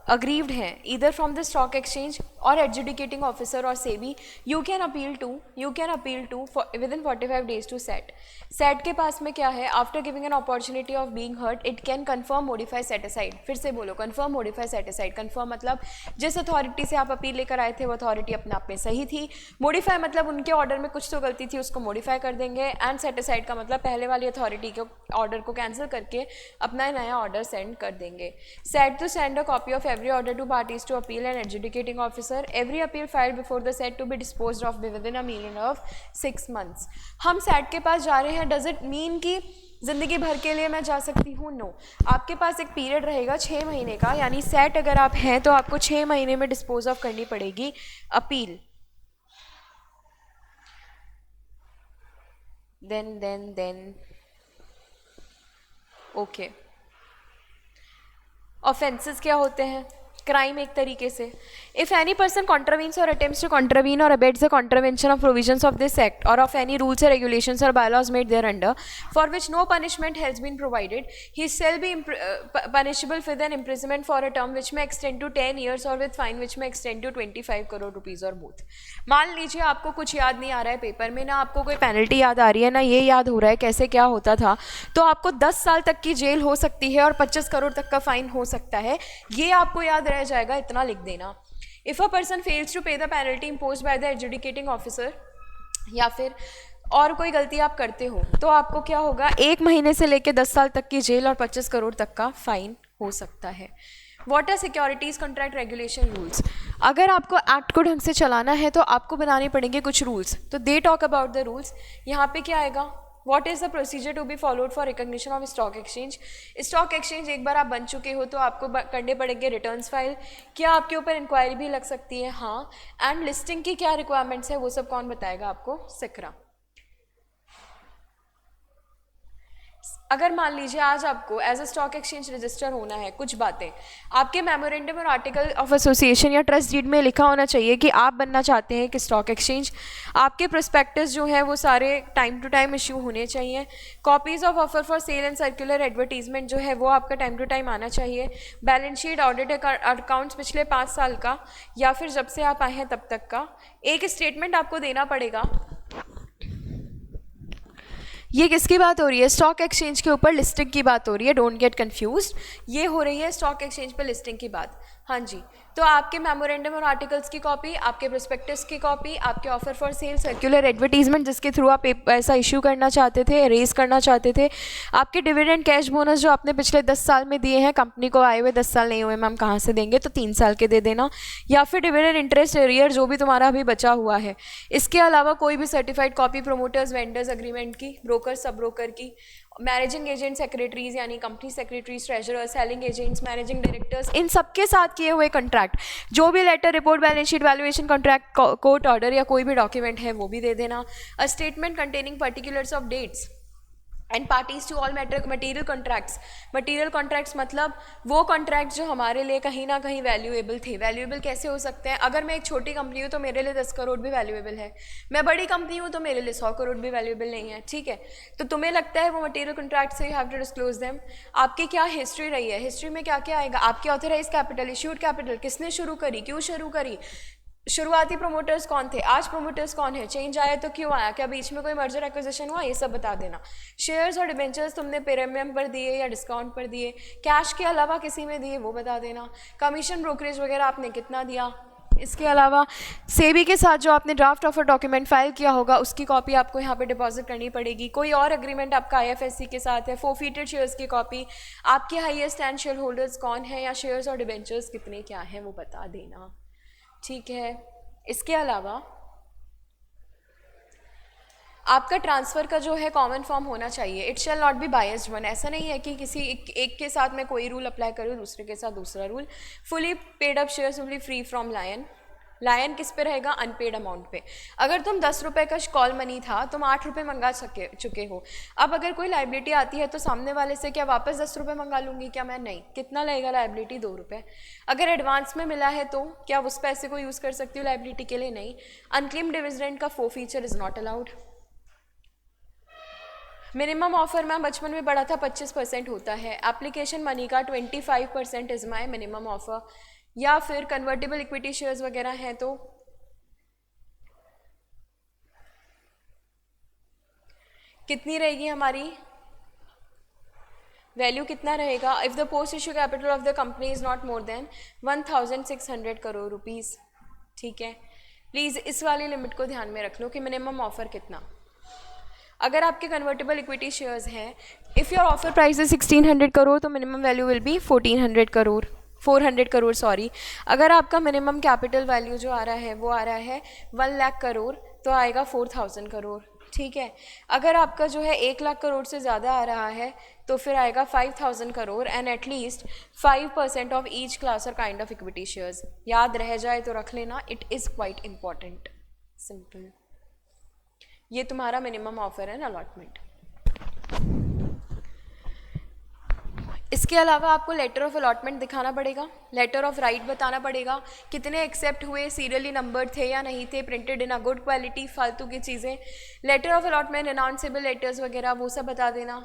अग्रीव्ड हैं either from the stock exchange और एडजुडिकेटिंग ऑफिसर और SEBI, you can appeal to within 45 days to SAT. SAT के पास में क्या है, after giving an opportunity of being heard it can confirm modify set aside. फिर से बोलो, confirm modify set aside. Confirm मतलब जिस अथॉरिटी से आप अपील लेकर आए थे वो अथॉरिटी अपने आप में सही थी। मॉडिफाई मतलब उनके ऑर्डर में कुछ तो गलती थी, उसको मॉडिफाई कर देंगे। एंड सेट असाइड का मतलब पहले वाली अथॉरिटी के ऑर्डर को कैंसिल करके अपना नया ऑर्डर सेंड कर देंगे। SAT to send a copy of every order to parties to appeal and adjudicating officer, every appeal filed before the set to be disposed of within a period of 6 months। हम set के पास जा रहे हैं, does it mean कि ज़िंदगी भर के लिए मैं जा सकती हूँ? नो, आपके पास एक पीरियड रहेगा 6 महीने का, यानी सेट अगर आप हैं तो आपको 6 महीने में डिस्पोज ऑफ करनी पड़ेगी अपील। देन ओके, ऑफेंसेस क्या होते हैं? क्राइम एक तरीके से, इफ एनी पर्सन कॉन्ट्रावीन्स और अटेम्प्ट्स टू कॉन्ट्रावीन और abets the contravention of provisions of this act और ऑफ एनी रूल्स और रेगुलेशंस और bylaws made there under for which no punishment has been provided, he shall be punishable with an imprisonment for a term which may extend to 10 years और with fine which may extend to 25 crore rupees और both. मान लीजिए आपको कुछ याद नहीं आ रहा है पेपर में, ना आपको कोई पेनल्टी याद आ रही है, ना ये याद हो रहा है कैसे क्या होता था, तो आपको 10 साल तक की जेल हो सकती है और 25 करोड़ तक का फाइन हो सकता है। ये आपको याद रह जाएगा, इतना लिख देना। If a person fails to pay the penalty imposed by the adjudicating officer, या फिर और कोई गलती आप करते हो तो आपको क्या होगा, 1 महीने से लेकर 10 साल तक की जेल और 25 करोड़ तक का फाइन हो सकता है। What R securities contract regulation rules? अगर आपको एक्ट को ढंग से चलाना है तो आपको बनाने पड़ेंगे कुछ रूल्स, तो they talk about the rules. यहाँ पे क्या आएगा, What is the procedure to be followed for recognition of stock exchange? Stock exchange एक बार आप बन चुके हो तो आपको करने पड़ेंगे रिटर्न्स फाइल। क्या आपके ऊपर इंक्वायरी भी लग सकती है? हाँ। एंड लिस्टिंग की क्या रिक्वायरमेंट्स है वो सब कौन बताएगा आपको? सिक्रा। अगर मान लीजिए आज आपको as a stock exchange register होना है, कुछ बातें आपके मेमोरेंडम और आर्टिकल ऑफ एसोसिएशन या ट्रस्ट डीड में लिखा होना चाहिए कि आप बनना चाहते हैं कि स्टॉक एक्सचेंज। आपके प्रोस्पेक्टस जो है वो सारे टाइम टू टाइम इश्यू होने चाहिए। Copies of offer for sale and circular advertisement जो है वो आपका टाइम टू टाइम आना चाहिए। बैलेंस शीट, ऑडिट अकाउंट्स पिछले 5 साल का या फिर जब से आप आए हैं तब तक का एक स्टेटमेंट आपको देना पड़ेगा। ये किसकी बात हो रही है? स्टॉक एक्सचेंज के ऊपर लिस्टिंग की बात हो रही है, डोंट गेट कंफ्यूज्ड। ये हो रही है स्टॉक एक्सचेंज पर लिस्टिंग की बात। हाँ जी, तो आपके मेमोरेंडम और आर्टिकल्स की कॉपी, आपके प्रोस्पेक्टस की कॉपी, आपके offer for sale, circular advertisement जिसके थ्रू आप पैसा इशू करना चाहते थे, रेज करना चाहते थे, आपके डिविडेंड कैश बोनस जो आपने पिछले 10 साल में दिए हैं, कंपनी को आए हुए 10 साल नहीं हुए मैम कहाँ से देंगे, तो 3 साल के दे देना, या फिर डिविडेंड इंटरेस्ट एरियर जो भी तुम्हारा अभी बचा हुआ है। इसके अलावा कोई भी certified copy promoters vendors agreement की, ब्रोकर सब ब्रोकर की, मैनेजिंग एजेंट सेक्रेटरीज यानी company secretaries, treasurer, selling agents, managing directors, इन सबके साथ किए हुए कॉन्ट्रैक्ट, जो भी letter, report, balance sheet, valuation, contract, court order या कोई भी डॉक्यूमेंट है वो भी दे देना। A statement containing particulars of dates and parties to all material contracts. Material contracts मतलब वो कॉन्ट्रैक्ट जो हमारे लिए कहीं ना कहीं वैल्यूएबल थे। वैल्यूएबल कैसे हो सकते हैं? अगर मैं एक छोटी कंपनी हूँ तो मेरे लिए 10 करोड़ भी वैल्यूएबल है, मैं बड़ी कंपनी हूँ तो मेरे लिए 100 करोड़ भी वैल्यूएबल नहीं है, ठीक है? तो तुम्हें लगता है वो मटेरियल कॉन्ट्रैक्ट से you have to disclose them. आपकी क्या हिस्ट्री रही है? हिस्ट्री में क्या क्या आएगा? आपकी ऑथराइज कैपिटल, इश्यूड कैपिटल, किसने शुरू करी, क्यों शुरू करी, शुरुआती प्रोमोटर्स कौन थे, आज प्रोमोटर्स कौन है, चेंज आया तो क्यों आया, क्या बीच में कोई मर्जर एक्विजिशन हुआ, ये सब बता देना। शेयर्स और डिबेंचर्स तुमने प्रीमियम पर दिए या डिस्काउंट पर दिए, कैश के अलावा किसी में दिए वो बता देना। कमीशन ब्रोकरेज वगैरह आपने कितना दिया। इसके अलावा सेबी के साथ जो आपने ड्राफ्ट ऑफर डॉक्यूमेंट फाइल किया होगा उसकी कॉपी आपको यहाँ पे डिपॉजिट करनी पड़ेगी। कोई और एग्रीमेंट आपका आईएफएससी के साथ है, फोरफीटेड शेयर्स की कॉपी, आपके हाईएस्ट एंड शेयर होल्डर्स कौन है या शेयर्स और डिबेंचर्स कितने क्या हैं वो बता देना, ठीक है? इसके अलावा आपका ट्रांसफ़र का जो है कॉमन फॉर्म होना चाहिए। It shall not be biased one. ऐसा नहीं है कि किसी एक के साथ मैं कोई रूल अप्लाई करूँ दूसरे के साथ दूसरा rule. Fully paid up shares will be free from lien. Lien किस पे रहेगा? अनपेड अमाउंट पे। अगर तुम 10 रुपये का कॉल मनी था, तुम 8 रुपये मंगा चुके हो, अब अगर कोई लाइबिलिटी आती है तो सामने वाले से क्या वापस 10 रुपये मंगा लूँगी क्या मैं? नहीं। कितना लगेगा लाइबिलिटी? 2 रुपये। अगर एडवांस में मिला है तो क्या उस पैसे को यूज़ कर सकती हूँ लाइबिलिटी के लिए? नहीं। अनक्लेम्ड डिविडेंड का forfeiture is not allowed. Minimum offer मैं बचपन में पढ़ा था 25% होता है, एप्लीकेशन मनी का 25% इज़ माई मिनिमम ऑफर, या फिर कन्वर्टेबल इक्विटी शेयर्स वगैरह हैं तो कितनी रहेगी हमारी वैल्यू, कितना रहेगा? If the post issue capital of the company is not more then 1600 crore rupees. ठीक है, प्लीज़ इस वाली लिमिट को ध्यान में रख लो कि मिनिमम ऑफर कितना। अगर आपके कन्वर्टेबल इक्विटी शेयर्स हैं, if your offer price is 1600 crore तो minimum value will be 1400 crore 400 crore sorry. अगर आपका मिनिमम कैपिटल वैल्यू जो आ रहा है वो आ रहा है 1 लाख करोड़ तो आएगा 4000 करोड़। ठीक है, अगर आपका जो है 1 लाख करोड़ से ज़्यादा आ रहा है तो फिर आएगा 5000 crore and at least 5% of each class और काइंड ऑफ इक्विटी शेयर्स। याद रह जाए तो रख लेना, it is quite important, simple. ये तुम्हारा मिनिमम ऑफर है ना अलॉटमेंट। इसके अलावा आपको लेटर ऑफ अलॉटमेंट दिखाना पड़ेगा, लेटर ऑफ राइट बताना पड़ेगा, कितने एक्सेप्ट हुए, सीरियली नंबर थे या नहीं थे, printed in a good quality, फालतू की चीज़ें। लेटर ऑफ अलॉटमेंट, अनाउंसेबल लेटर्स वगैरह वो सब बता देना,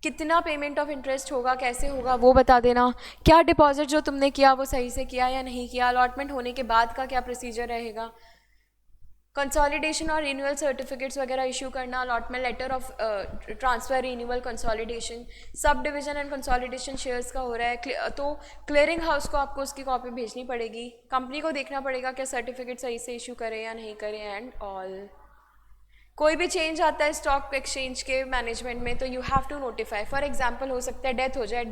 कितना पेमेंट ऑफ इंटरेस्ट होगा, कैसे होगा वो बता देना, क्या डिपॉजिट जो तुमने किया वो सही से किया या नहीं किया, अलॉटमेंट होने के बाद का क्या प्रोसीजर रहेगा, कंसोलिडेशन और रिन्यूअल सर्टिफिकेट्स वगैरह इशू करना, allotment letter of transfer, renewal, consolidation, subdivision and consolidation shares का हो रहा है तो क्लियरिंग हाउस को आपको उसकी कॉपी भेजनी पड़ेगी, कंपनी को देखना पड़ेगा क्या सर्टिफिकेट सही से इशू करें या नहीं करें एंड ऑल। कोई भी चेंज आता है स्टॉक एक्सचेंज के मैनेजमेंट में तो you have to notify. For example हो सकता है डेथ हो जाए,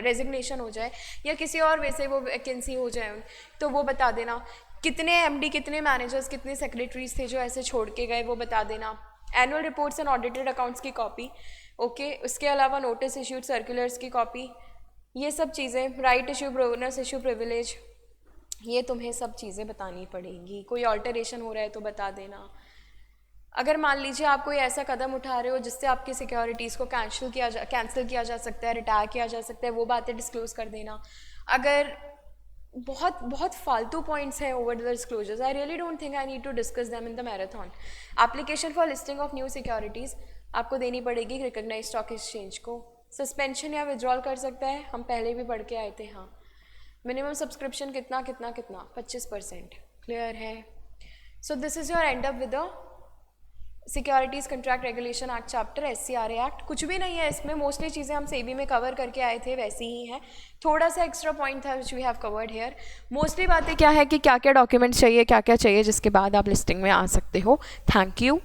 रेजिग्नेशन हो जाए या किसी और वैसे वो वैकेंसी हो जाए तो वो बता देना, कितने एमडी, कितने मैनेजर्स, कितने सेक्रेटरीज थे जो ऐसे छोड़ के गए वो बता देना, annual reports and audited accounts की कॉपी, ओके। उसके अलावा नोटिस इश्यूड सर्कुलर्स की कॉपी, ये सब चीज़ें, right issue, bonus issue, privilege, ये तुम्हें सब चीज़ें बतानी पड़ेंगी। कोई ऑल्टरेशन हो रहा है तो बता देना। अगर मान लीजिए आप कोई ऐसा कदम उठा रहे हो जिससे आपकी सिक्योरिटीज़ को कैंसिल किया जा सकता है, रिटायर किया जा सकता है, वो बातें डिस्क्लोज कर देना। अगर बहुत फालतू पॉइंट्स हैं over the disclosures, I really don't think I need to discuss them in the marathon. Application for listing of new securities आपको देनी पड़ेगी रिकॉग्नाइज्ड स्टॉक एक्सचेंज को। सस्पेंशन या विड्रॉल कर सकता है, हम पहले भी पढ़ के आए थे। हाँ, मिनिमम सब्सक्रिप्शन कितना 25%, क्लियर है। So this is your and up with the securities contract regulation act chapter, SCRA act. कुछ भी नहीं है इसमें, मोस्टली चीज़ें हम सेबी में कवर करके आए थे वैसी ही हैं, थोड़ा सा एक्स्ट्रा पॉइंट था which we have covered here. Mostly बातें क्या है कि क्या क्या डॉक्यूमेंट्स चाहिए, क्या क्या चाहिए जिसके बाद आप लिस्टिंग में आ सकते हो। Thank you.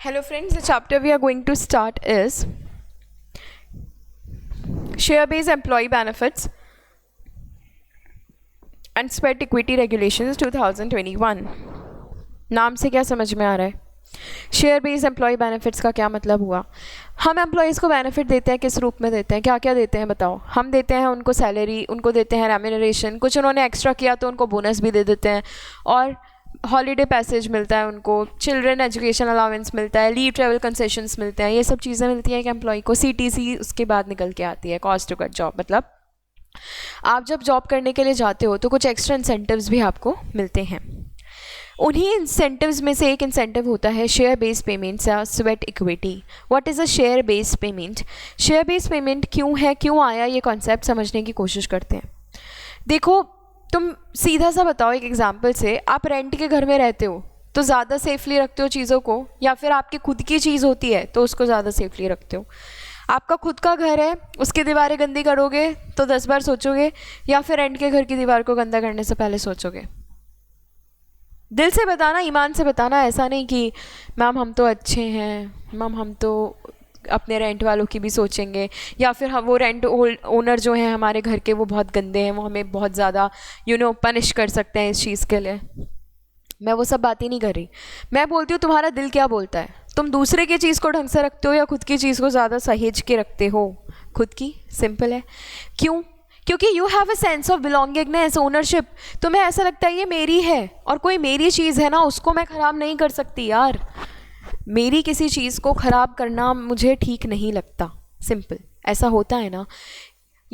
Hello friends, the chapter we are going to start is share based employee benefits and sweat equity regulations 2021। नाम से क्या समझ में आ रहा है? शेयर बेस्ड एम्प्लॉय बेनिफिट्स का क्या मतलब हुआ? हम एम्प्लॉयज़ को बेनिफिट देते हैं, किस रूप में देते हैं, क्या क्या देते हैं बताओ? हम देते हैं उनको सैलरी, उनको देते हैं रेम्यूनरेशन, कुछ उन्होंने एक्स्ट्रा किया तो उनको बोनस भी दे देते हैं, और हॉलीडे पैसेज मिलता है उनको, चिल्ड्रन एजुकेशन अलाउंस मिलता है, लीव ट्रैवल कंसेशंस मिलते हैं, ये सब चीज़ें मिलती हैं एक एम्प्लॉय को। CTC उसके बाद निकल के आती है, कॉस्ट टू कट जॉब, मतलब आप जब जॉब करने के लिए जाते हो तो कुछ एक्स्ट्रा इंसेंटिव्स भी आपको मिलते हैं। उन्हीं इंसेंटिव्स में से एक इंसेंटिव होता है शेयर बेस्ड पेमेंट्स या sweat equity. What is a share based payment? Share based payment क्यों है, क्यों आया, ये कॉन्सेप्ट समझने की कोशिश करते हैं। देखो, तुम सीधा सा बताओ एक एग्जांपल से, आप रेंट के घर में रहते हो तो ज़्यादा सेफली रखते हो चीज़ों को, या फिर आपकी खुद की चीज़ होती है तो उसको ज़्यादा सेफली रखते हो? आपका खुद का घर है, उसकी दीवारें गंदी करोगे तो 10 बार सोचोगे, या फिर रेंट के घर की दीवार को गंदा करने से पहले सोचोगे? दिल से बताना, ईमान से बताना, ऐसा नहीं कि मैम हम तो अच्छे हैं, मैम हम तो अपने रेंट वालों की भी सोचेंगे, या फिर हम वो रेंट ओनर जो हैं हमारे घर के वो बहुत गंदे हैं, वो हमें बहुत ज़्यादा पनिश कर सकते हैं इस चीज़ के लिए। मैं वो सब बात ही नहीं कर रही। मैं बोलती हूँ तुम्हारा दिल क्या बोलता है, तुम दूसरे की चीज़ को ढंग से रखते हो या खुद की चीज़ को ज़्यादा सहेज के रखते हो? खुद की, सिंपल है। क्यों? क्योंकि you have a sense of belongingness, ownership. तुम्हें ऐसा लगता है ये मेरी है, और कोई मेरी चीज़ है ना, उसको मैं ख़राब नहीं कर सकती यार। मेरी किसी चीज़ को ख़राब करना मुझे ठीक नहीं लगता, सिंपल, ऐसा होता है ना।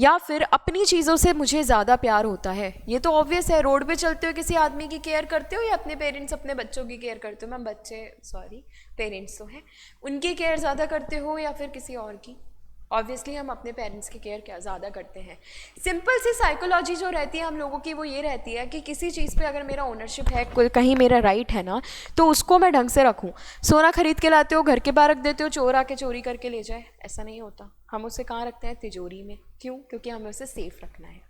या फिर अपनी चीज़ों से मुझे ज़्यादा प्यार होता है? ये तो ऑब्वियस है। रोड पे चलते हो किसी आदमी की केयर करते हो या अपने पेरेंट्स अपने बच्चों की केयर करते हो? मैम बच्चे सॉरी पेरेंट्स तो हैं, उनकी केयर ज़्यादा करते हो या फिर किसी और की? ऑब्वियसली हम अपने पेरेंट्स की केयर क्या ज़्यादा करते हैं। सिंपल सी साइकोलॉजी जो रहती है हम लोगों की वो ये रहती है कि किसी चीज़ पे अगर मेरा ओनरशिप है, कोई कहीं मेरा राइट है ना, तो उसको मैं ढंग से रखूँ। सोना खरीद के लाते हो, घर के बाहर रख देते हो, चोर आके चोरी करके ले जाए, ऐसा नहीं होता। हम उसे कहाँ रखते हैं? तिजोरी में। क्यों? क्योंकि हमें उसे सेफ रखना है।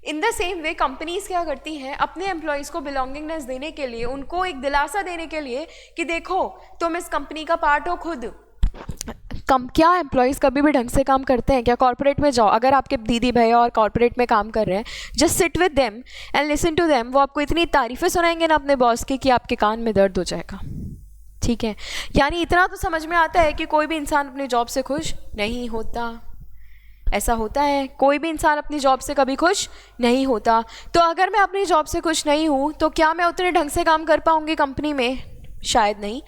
In the same way companies क्या करती हैं, अपने एम्प्लॉयज़ को बिलोंगिंगनेस देने के लिए, उनको एक दिलासा देने के लिए कि देखो तुम इस कंपनी का पार्ट हो खुद। क्या एम्प्लॉयज़ कभी भी ढंग से काम करते हैं क्या? कॉर्पोरेट में जाओ, अगर आपके दीदी भैया और कॉर्पोरेट में काम कर रहे हैं, just sit with them and listen to them. वो आपको इतनी तारीफ़ें सुनाएंगे ना अपने बॉस की कि आपके कान में दर्द हो जाएगा। ठीक है, यानी इतना तो समझ में आता है कि कोई भी इंसान अपनी जॉब से खुश नहीं होता। ऐसा होता है, कोई भी इंसान अपनी जॉब से कभी खुश नहीं होता। तो अगर मैं अपनी जॉब से खुश नहीं हूँ तो क्या मैं उतने ढंग से काम कर पाऊँगी कंपनी में? शायद नहीं।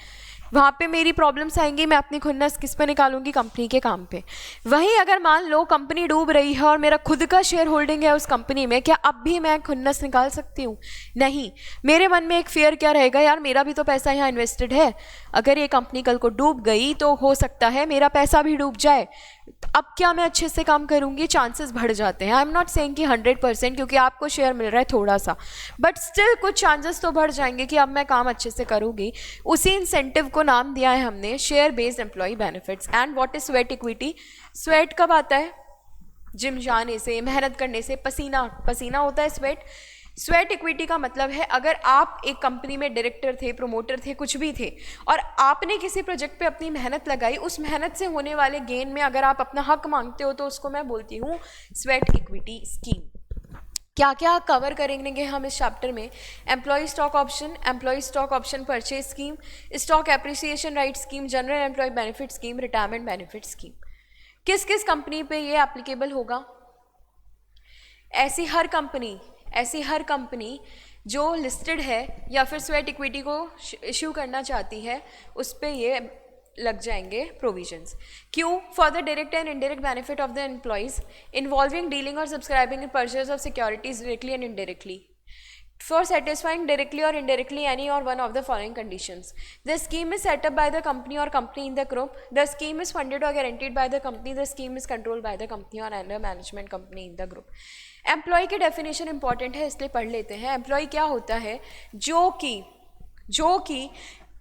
वहाँ पे मेरी प्रॉब्लम्स आएंगी, मैं अपनी खुन्नस किस पे निकालूंगी? कंपनी के काम पे। वहीं अगर मान लो कंपनी डूब रही है और मेरा खुद का शेयर होल्डिंग है उस कंपनी में, क्या अब भी मैं खुन्नस निकाल सकती हूँ? नहीं। मेरे मन में एक फियर क्या रहेगा, यार मेरा भी तो पैसा यहाँ इन्वेस्टेड है, अगर ये कंपनी कल को डूब गई तो हो सकता है मेरा पैसा भी डूब जाए। अब क्या मैं अच्छे से काम करूँगी? चांसेस बढ़ जाते हैं। आई एम नॉट सेइंग कि 100%, क्योंकि आपको शेयर मिल रहा है थोड़ा सा, बट स्टिल कुछ चांसेस तो बढ़ जाएंगे कि अब मैं काम अच्छे से करूँगी। उसी इंसेंटिव को नाम दिया है हमने share based employee benefits. And what is sweat equity? Sweat कब आता है? जिम जाने से, मेहनत करने से, पसीना पसीना होता है स्वेट। स्वेट इक्विटी का मतलब है अगर आप एक कंपनी में डायरेक्टर थे, प्रोमोटर थे, कुछ भी थे, और आपने किसी प्रोजेक्ट पे अपनी मेहनत लगाई, उस मेहनत से होने वाले गेन में अगर आप अपना हक मांगते हो तो उसको मैं बोलती हूँ स्वेट इक्विटी स्कीम। क्या क्या कवर करेंगे हम इस चैप्टर में? Employee stock option purchase scheme, stock appreciation right scheme, general employee benefit scheme, retirement benefit scheme. किस किस कंपनी पे ये एप्लीकेबल होगा? ऐसी हर कंपनी जो लिस्टेड है या फिर स्वेट इक्विटी को इश्यू करना चाहती है, उस पे ये लग जाएंगे प्रोविजंस। क्यों? For the direct and indirect benefit of the employees involving dealing or subscribing in purchase of securities directly and indirectly, for satisfying directly or indirectly any or one of the following conditions. The scheme is set up by the company or company in the group. The scheme is funded or guaranteed by the company. The scheme is controlled by the company or under management company in the group. Employee की definition important है, इसलिए पढ़ लेते हैं। Employ क्या होता है? जो कि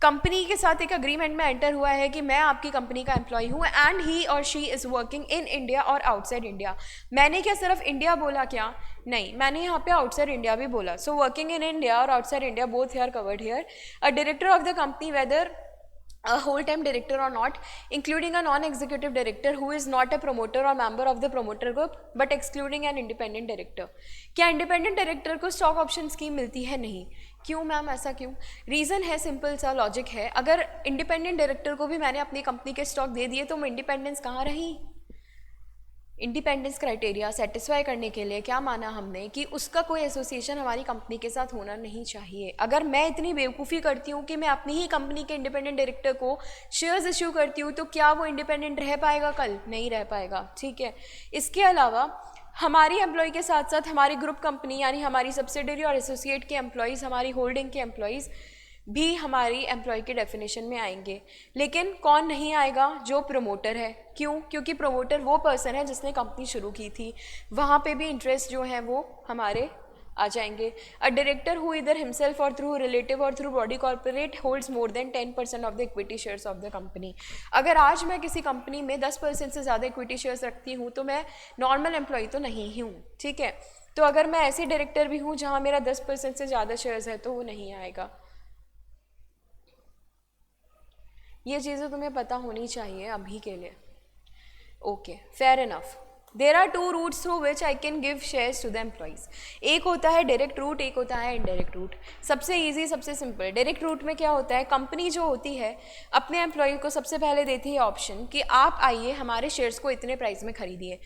कंपनी के साथ एक अग्रीमेंट में एंटर हुआ है कि मैं आपकी कंपनी का एम्प्लॉय हूँ एंड ही और she is working in India और आउटसाइड इंडिया। मैंने क्या सिर्फ इंडिया बोला क्या? नहीं, मैंने यहाँ पे आउटसाइड इंडिया भी बोला। सो वर्किंग इन इंडिया और outside India both are covered here. A director of the company whether a whole-time director or not, including a non-executive director who is not a promoter or member of the promoter group, but excluding an independent director. क्या independent director को stock option scheme मिलती है? नहीं। क्यों ma'am, ऐसा क्यों? Reason है, simple सा लॉजिक है। अगर इंडिपेंडेंट डायरेक्टर को भी मैंने अपनी कंपनी के स्टॉक दे दिए तो इंडिपेंडेंस कहाँ रही? इंडिपेंडेंस क्राइटेरिया सेटिस्फाई करने के लिए क्या माना हमने कि उसका कोई एसोसिएशन हमारी कंपनी के साथ होना नहीं चाहिए। अगर मैं इतनी बेवकूफ़ी करती हूँ कि मैं अपनी ही कंपनी के इंडिपेंडेंट डायरेक्टर को शेयर्स इश्यू करती हूँ, तो क्या वो इंडिपेंडेंट रह पाएगा? कल नहीं रह पाएगा। ठीक है। इसके अलावा हमारी एम्प्लॉय के साथ साथ हमारी ग्रुप कंपनी यानी हमारी सब्सिडरी और एसोसिएट के एम्प्लॉयज़, हमारी होल्डिंग के एम्प्लॉयज़ भी हमारी एम्प्लॉय के डेफिनेशन में आएंगे। लेकिन कौन नहीं आएगा? जो प्रमोटर है। क्यों? क्योंकि प्रमोटर वो पर्सन है जिसने कंपनी शुरू की थी, वहाँ पे भी इंटरेस्ट जो है वो हमारे आ जाएंगे। अ डायरेक्टर हु इधर हिमसेल्फ और थ्रू रिलेटिव और through body corporate holds more than 10% of the equity shares of the company. अगर आज मैं किसी कंपनी में 10% से ज़्यादा इक्विटी शेयर्स रखती हूँ तो मैं नॉर्मल एम्प्लॉय तो नहीं हूँ। ठीक है। तो अगर मैं ऐसी डायरेक्टर भी हूँ जहाँ मेरा 10% से ज़्यादा शेयर्स है तो वो नहीं आएगा। ये चीज़ें तुम्हें पता होनी चाहिए अभी के लिए। Okay, fair enough. There are two routes through which I can give shares to the employees. एक होता है डायरेक्ट रूट, एक होता है इनडायरेक्ट रूट। सबसे इजी, सबसे सिंपल। डायरेक्ट रूट में क्या होता है? कंपनी जो होती है अपने एम्प्लॉय को सबसे पहले देती है ऑप्शन कि आप आइए हमारे शेयर्स को इतने प्राइस में खरीदिए।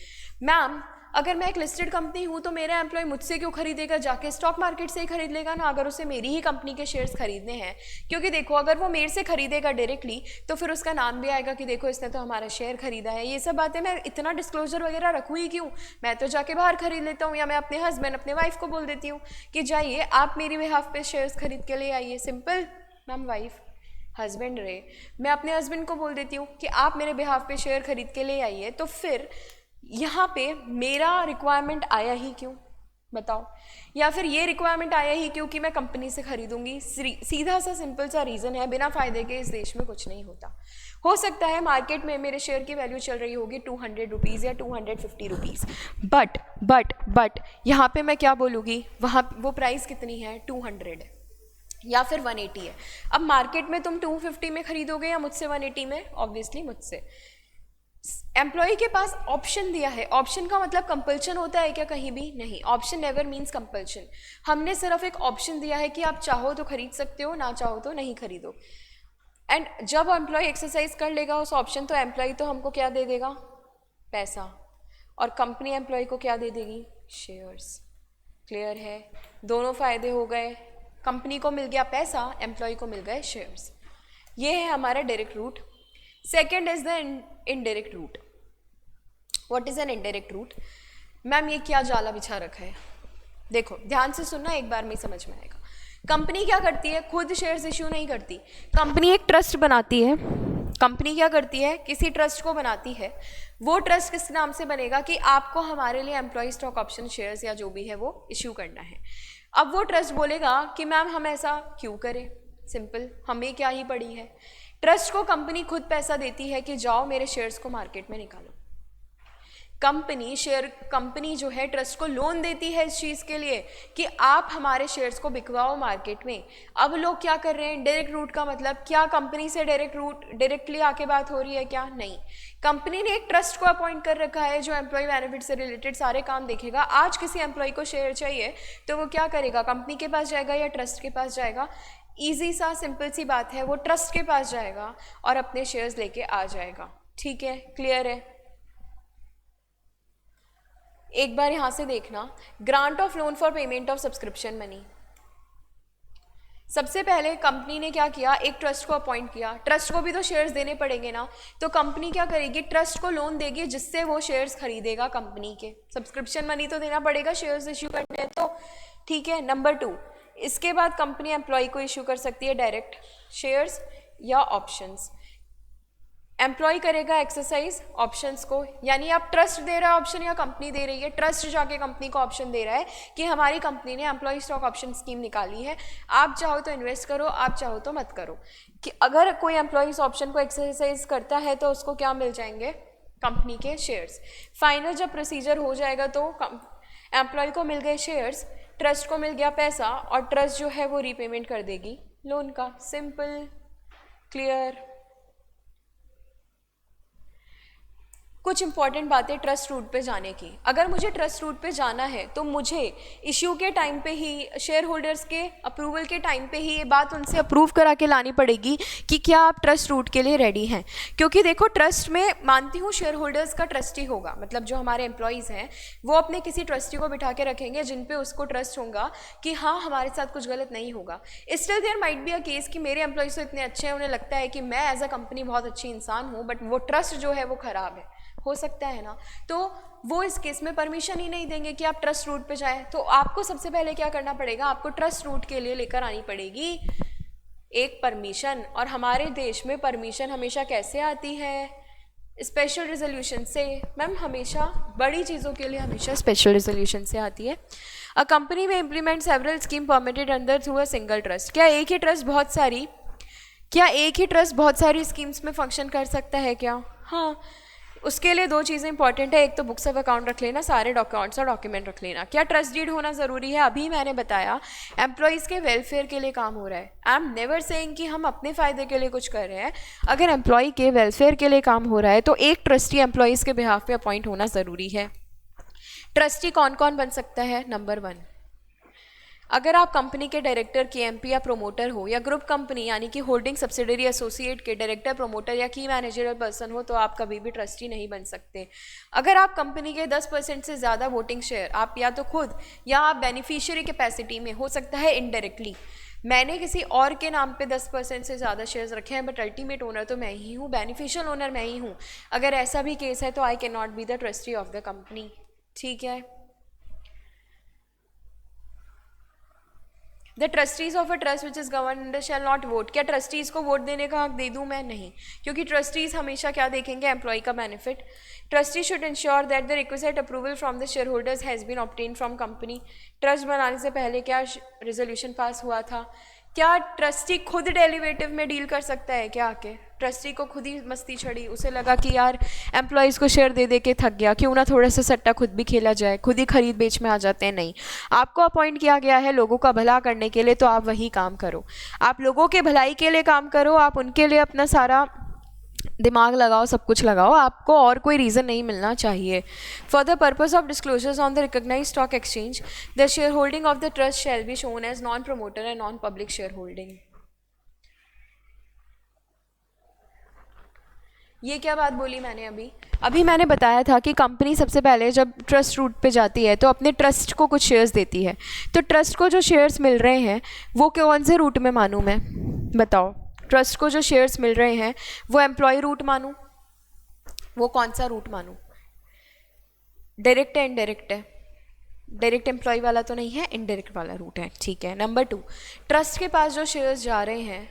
मैम अगर मैं एक लिस्टेड कंपनी हूँ तो मेरा एम्प्लॉय मुझसे क्यों खरीदेगा, जाके स्टॉक मार्केट से ही खरीद लेगा ना, अगर उसे मेरी ही कंपनी के शेयर्स खरीदने हैं। क्योंकि देखो अगर वो मेरे से खरीदेगा डायरेक्टली तो फिर उसका नाम भी आएगा कि देखो इसने तो हमारा शेयर खरीदा है। ये सब बातें मैं इतना डिस्क्लोजर वगैरह रखूँ ही क्यों, मैं तो जाके बाहर खरीद लेता हूँ, या मैं अपने हस्बैंड अपने वाइफ को बोल देती हूँ कि जाइए आप मेरी बिहाफ पे शेयर्स खरीद के ले आइए। सिंपल। मैम वाइफ हस्बैंड रहे, मैं अपने हस्बैंड को बोल देती हूँ कि आप मेरे बिहाफ पे शेयर खरीद के ले आइए, तो फिर यहाँ पे मेरा रिक्वायरमेंट आया ही क्यों बताओ, या फिर ये रिक्वायरमेंट आया ही क्यों कि मैं कंपनी से खरीदूंगी। सीधा सा सिंपल सा रीज़न है, बिना फ़ायदे के इस देश में कुछ नहीं होता। हो सकता है मार्केट में मेरे शेयर की वैल्यू चल रही होगी 200 रुपीज़ या 250 रुपीज़, बट यहाँ पे मैं क्या बोलूँगी, वहाँ वो प्राइस कितनी है 200 या फिर 180 है। अब मार्केट में तुम 250 में खरीदोगे या मुझसे 180 में, ऑब्वियसली मुझसे। एम्प्लॉय के पास ऑप्शन दिया है, ऑप्शन का मतलब कंपल्शन होता है क्या, कहीं भी नहीं। Option never means compulsion. हमने सिर्फ एक ऑप्शन दिया है कि आप चाहो तो खरीद सकते हो, ना चाहो तो नहीं खरीदो। एंड जब एम्प्लॉय एक्सरसाइज कर लेगा उस ऑप्शन, तो एम्प्लॉय तो हमको क्या दे देगा, पैसा, और कंपनी एम्प्लॉय को क्या दे देगी, शेयर्स। क्लियर है, दोनों फायदे हो गए, कंपनी को मिल गया पैसा, एम्प्लॉय को मिल गए शेयर्स। ये है हमारा direct route. Second is the indirect route. What is an indirect route? Ma'am ये क्या जाला बिछा रखा है, देखो ध्यान से सुनना, एक बार में समझ में आएगा। कंपनी क्या करती है, खुद शेयर्स इश्यू नहीं करती, कंपनी एक ट्रस्ट बनाती है। कंपनी क्या करती है, किसी ट्रस्ट को बनाती है। वो ट्रस्ट किस नाम से बनेगा कि आपको हमारे लिए एम्प्लॉय स्टॉक ऑप्शन शेयर्स या जो भी है वो इश्यू करना है। अब वो ट्रस्ट बोलेगा कि मैम हम ऐसा क्यों करें, सिंपल, हमें क्या ही पड़ी है। ट्रस्ट को कंपनी खुद पैसा देती है कि जाओ मेरे शेयर्स को मार्केट में निकालो। कंपनी जो है ट्रस्ट को लोन देती है इस चीज़ के लिए कि आप हमारे शेयर्स को बिकवाओ मार्केट में। अब लोग क्या कर रहे हैं, डायरेक्ट रूट का मतलब क्या, कंपनी से डायरेक्टली आके बात हो रही है क्या, नहीं। कंपनी ने एक ट्रस्ट को अपॉइंट कर रखा है जो एम्प्लॉय बेनिफिट से रिलेटेड सारे काम देखेगा। आज किसी एम्प्लॉय को शेयर चाहिए तो वो क्या करेगा, कंपनी के पास जाएगा या ट्रस्ट के पास जाएगा। ईजी सा सिंपल सी बात है, वो ट्रस्ट के पास जाएगा और अपने शेयर्स लेके आ जाएगा। ठीक है, क्लियर है। एक बार यहां से देखना, grant of loan for payment of subscription money. सबसे पहले कंपनी ने क्या किया, एक ट्रस्ट को अपॉइंट किया। ट्रस्ट को भी तो शेयर्स देने पड़ेंगे ना, तो कंपनी क्या करेगी, ट्रस्ट को लोन देगी जिससे वो शेयर्स खरीदेगा कंपनी के। सब्सक्रिप्शन मनी तो देना पड़ेगा, शेयर्स इश्यू करने हैं तो। ठीक है, नंबर 2, इसके बाद कंपनी एम्प्लॉय को इश्यू कर सकती है डायरेक्ट शेयर्स या ऑप्शंस। एम्प्लॉय करेगा एक्सरसाइज ऑप्शंस को, यानी आप ट्रस्ट दे रहा है ऑप्शन या कंपनी दे रही है, ट्रस्ट जाके कंपनी को ऑप्शन दे रहा है कि हमारी कंपनी ने एम्प्लॉय स्टॉक ऑप्शन स्कीम निकाली है, आप चाहो तो इन्वेस्ट करो, आप चाहो तो मत करो। कि अगर कोई एम्प्लॉय इस ऑप्शन को एक्सरसाइज करता है तो उसको क्या मिल जाएंगे, कंपनी के शेयर्स। फाइनल जब प्रोसीजर हो जाएगा तो एम्प्लॉय को मिल गए शेयर्स, ट्रस्ट को मिल गया पैसा, और ट्रस्ट जो है वो रीपेमेंट कर देगी लोन का। Simple, clear. कुछ इंपॉर्टेंट बातें ट्रस्ट रूट पे जाने की। अगर मुझे ट्रस्ट रूट पे जाना है तो मुझे इश्यू के टाइम पे ही, शेयर होल्डर्स के अप्रूवल के टाइम पे ही ये बात उनसे अप्रूव करा के लानी पड़ेगी कि क्या आप ट्रस्ट रूट के लिए रेडी हैं। क्योंकि देखो ट्रस्ट में मानती हूँ शेयर होल्डर्स का ट्रस्टी होगा, मतलब जो हमारे एम्प्लॉयज़ हैं वो अपने किसी ट्रस्टी को बिठा के रखेंगे जिन पे उसको ट्रस्ट होगा कि हाँ हमारे साथ कुछ गलत नहीं होगा। Still there might be a case कि मेरे एम्प्लॉयज़ तो इतने अच्छे हैं, उन्हें लगता है कि मैं एज अ कंपनी बहुत अच्छी इंसान हूँ, बट वो ट्रस्ट जो है वो ख़राब है, हो सकता है ना। तो वो इस केस में परमिशन ही नहीं देंगे कि आप ट्रस्ट रूट पे जाएं। तो आपको सबसे पहले क्या करना पड़ेगा, आपको ट्रस्ट रूट के लिए लेकर आनी पड़ेगी एक परमिशन। और हमारे देश में परमिशन हमेशा कैसे आती है, स्पेशल रेजोल्यूशन से। मैम हमेशा बड़ी चीज़ों के लिए हमेशा स्पेशल रेजोल्यूशन से आती है। अ कंपनी में implement several scheme permitted under through a single trust. क्या एक ही ट्रस्ट बहुत सारी स्कीम्स में फंक्शन कर सकता है क्या? हाँ, उसके लिए 2 चीज़ें इंपॉर्टेंट है। एक तो बुक्स ऑफ अकाउंट रख लेना, सारे डॉक्यूमेंट्स और डॉक्यूमेंट रख लेना। क्या ट्रस्ट डीड होना ज़रूरी है? अभी मैंने बताया एम्प्लॉयज़ के वेलफेयर के लिए काम हो रहा है। आई एम नेवर सेइंग कि हम अपने फ़ायदे के लिए कुछ कर रहे हैं। अगर एम्प्लॉय के वेलफेयर के लिए काम हो रहा है तो एक ट्रस्टी एम्प्लॉयज़ के बिहाफ पे अपॉइंट होना ज़रूरी है। ट्रस्टी कौन कौन बन सकता है? नंबर 1, अगर आप कंपनी के डायरेक्टर, केएमपी या प्रोमोटर हो, या ग्रुप कंपनी यानी कि होल्डिंग सब्सिडरी एसोसिएट के डायरेक्टर, प्रोमोटर या की मैनेजरल पर्सन हो, तो आप कभी भी ट्रस्टी नहीं बन सकते। अगर आप कंपनी के 10% से ज़्यादा वोटिंग शेयर, आप या तो खुद या आप बेनिफिशियरी कैपेसिटी में, हो सकता है इनडायरेक्टली, मैंने किसी और के नाम पे 10% से ज़्यादा शेयर्स रखे हैं, बट अल्टीमेट ओनर तो मैं ही हूँ, बेनिफिशियल ओनर मैं ही हूँ, अगर ऐसा भी केस है तो I can not be the trustee of the company. ठीक है। The trustees of a trust which is governed shall not vote. क्या ट्रस्टीज़ को वोट देने का हक दे दूँ मैं? नहीं, क्योंकि ट्रस्टीज़ हमेशा क्या देखेंगे? एम्प्लॉय का benefit. Trustee should ensure that the requisite approval from the share holders has been obtain from company. Trust बनाने से पहले क्या रेजोल्यूशन पास हुआ था? क्या ट्रस्टी खुद डेलीवेटिव में डील कर सकता है क्या? आके ट्रस्टी को खुद ही मस्ती चढ़ी, उसे लगा कि यार एम्प्लॉयज़ को शेयर दे दे के थक गया, क्यों ना थोड़ा सा सट्टा खुद भी खेला जाए, खुद ही खरीद बेच में आ जाते हैं। नहीं, आपको अपॉइंट किया गया है लोगों का भला करने के लिए, तो आप वही काम करो, आप लोगों के भलाई के लिए काम करो, आप उनके लिए अपना सारा दिमाग लगाओ, सब कुछ लगाओ, आपको और कोई रीज़न नहीं मिलना चाहिए। For the purpose of disclosures on the recognise stock exchange, the share holding of the trust shall be shown as non promoter and non public share holding. ये क्या बात बोली मैंने? अभी मैंने बताया था कि कंपनी सबसे पहले जब ट्रस्ट रूट पे जाती है तो अपने ट्रस्ट को कुछ शेयर्स देती है, तो ट्रस्ट को जो शेयर्स मिल रहे हैं वो कौन से रूट में मानूं मैं? बताओ, ट्रस्ट को जो शेयर्स मिल रहे हैं वो एम्प्लॉय रूट मानूं? वो कौन सा रूट मानूं? डायरेक्ट है, इनडायरेक्ट है? डायरेक्ट एम्प्लॉय वाला तो नहीं है, इनडायरेक्ट वाला रूट है। ठीक है। नंबर 2, ट्रस्ट के पास जो शेयर्स जा रहे हैं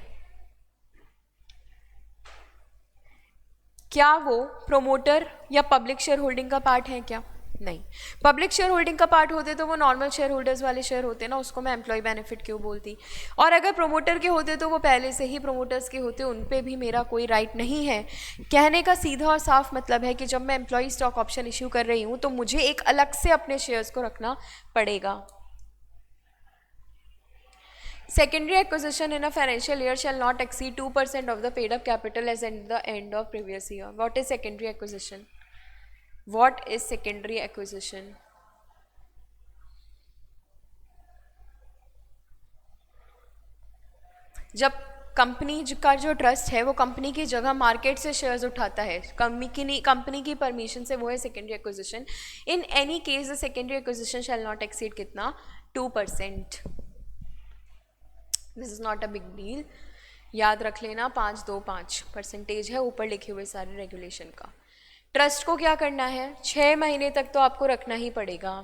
क्या वो प्रोमोटर या पब्लिक शेयर होल्डिंग का पार्ट है क्या? नहीं। पब्लिक शेयर होल्डिंग का पार्ट होते तो वो नॉर्मल शेयर होल्डर्स वाले शेयर होते ना, उसको मैं एम्प्लॉय बेनिफिट क्यों बोलती? और अगर प्रोमोटर के होते तो वो पहले से ही प्रोमोटर्स के होते, उन पे भी मेरा कोई राइट नहीं है। कहने का सीधा और साफ मतलब है कि जब मैं एम्प्लॉय स्टॉक ऑप्शन इश्यू कर रही हूँ तो मुझे एक अलग से अपने शेयर्स को रखना पड़ेगा। Secondary acquisition in a financial year shall not exceed 2% of the paid up capital as at the end of previous year. What is secondary acquisition? What is secondary acquisition? जब कंपनी का जो trust है वो company की जगह market से shares उठाता है कंपनी की परमिशन से, वो है secondary acquisition. In any case the secondary acquisition shall not exceed कितना? 2%। This is not a big deal, याद रख लेना। 525% है ऊपर लिखे हुए सारे रेगुलेशन का। ट्रस्ट को क्या करना है? 6 महीने तक तो आपको रखना ही पड़ेगा।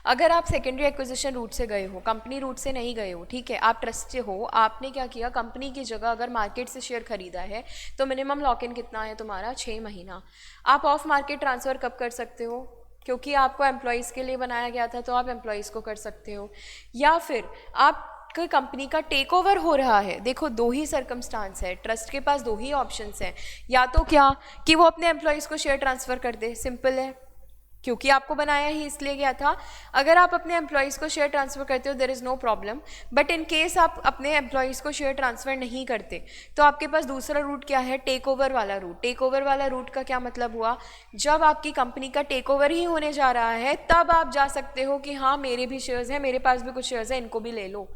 अगर आप सेकेंडरी एक्विजिशन रूट से गए हो, कंपनी रूट से नहीं गए हो, ठीक है, आप ट्रस्ट से हो, आपने क्या किया? कंपनी की जगह अगर मार्केट से शेयर खरीदा है तो मिनिमम लॉक इन कितना है तुम्हारा? 6 महीना। आप ऑफ मार्केट ट्रांसफ़र कब कर सकते हो? क्योंकि आपको एम्प्लॉयज़ के लिए बनाया गया था तो आप एम्प्लॉयज़ को कर सकते हो, या फिर आप कोई कंपनी का टेक ओवर हो रहा है। देखो, 2 ही सर्कमस्टांस है, ट्रस्ट के पास 2 ही ऑप्शंस हैं, या तो क्या कि वो अपने एम्प्लॉयज़ को शेयर ट्रांसफ़र कर दे, सिंपल है, क्योंकि आपको बनाया ही इसलिए गया था। अगर आप अपने एम्प्लॉयज़ को शेयर ट्रांसफ़र करते हो there is no problem, but in case आप अपने एम्प्लॉयज़ को शेयर ट्रांसफ़र नहीं करते तो आपके पास दूसरा रूट क्या है? टेक ओवर वाला रूट। टेक ओवर वाला रूट का क्या मतलब हुआ? जब आपकी कंपनी का टेक ओवर ही होने जा रहा है तब आप जा सकते हो कि हाँ मेरे भी शेयर्स हैं, मेरे पास भी कुछ शेयर्स हैं, इनको भी ले लो।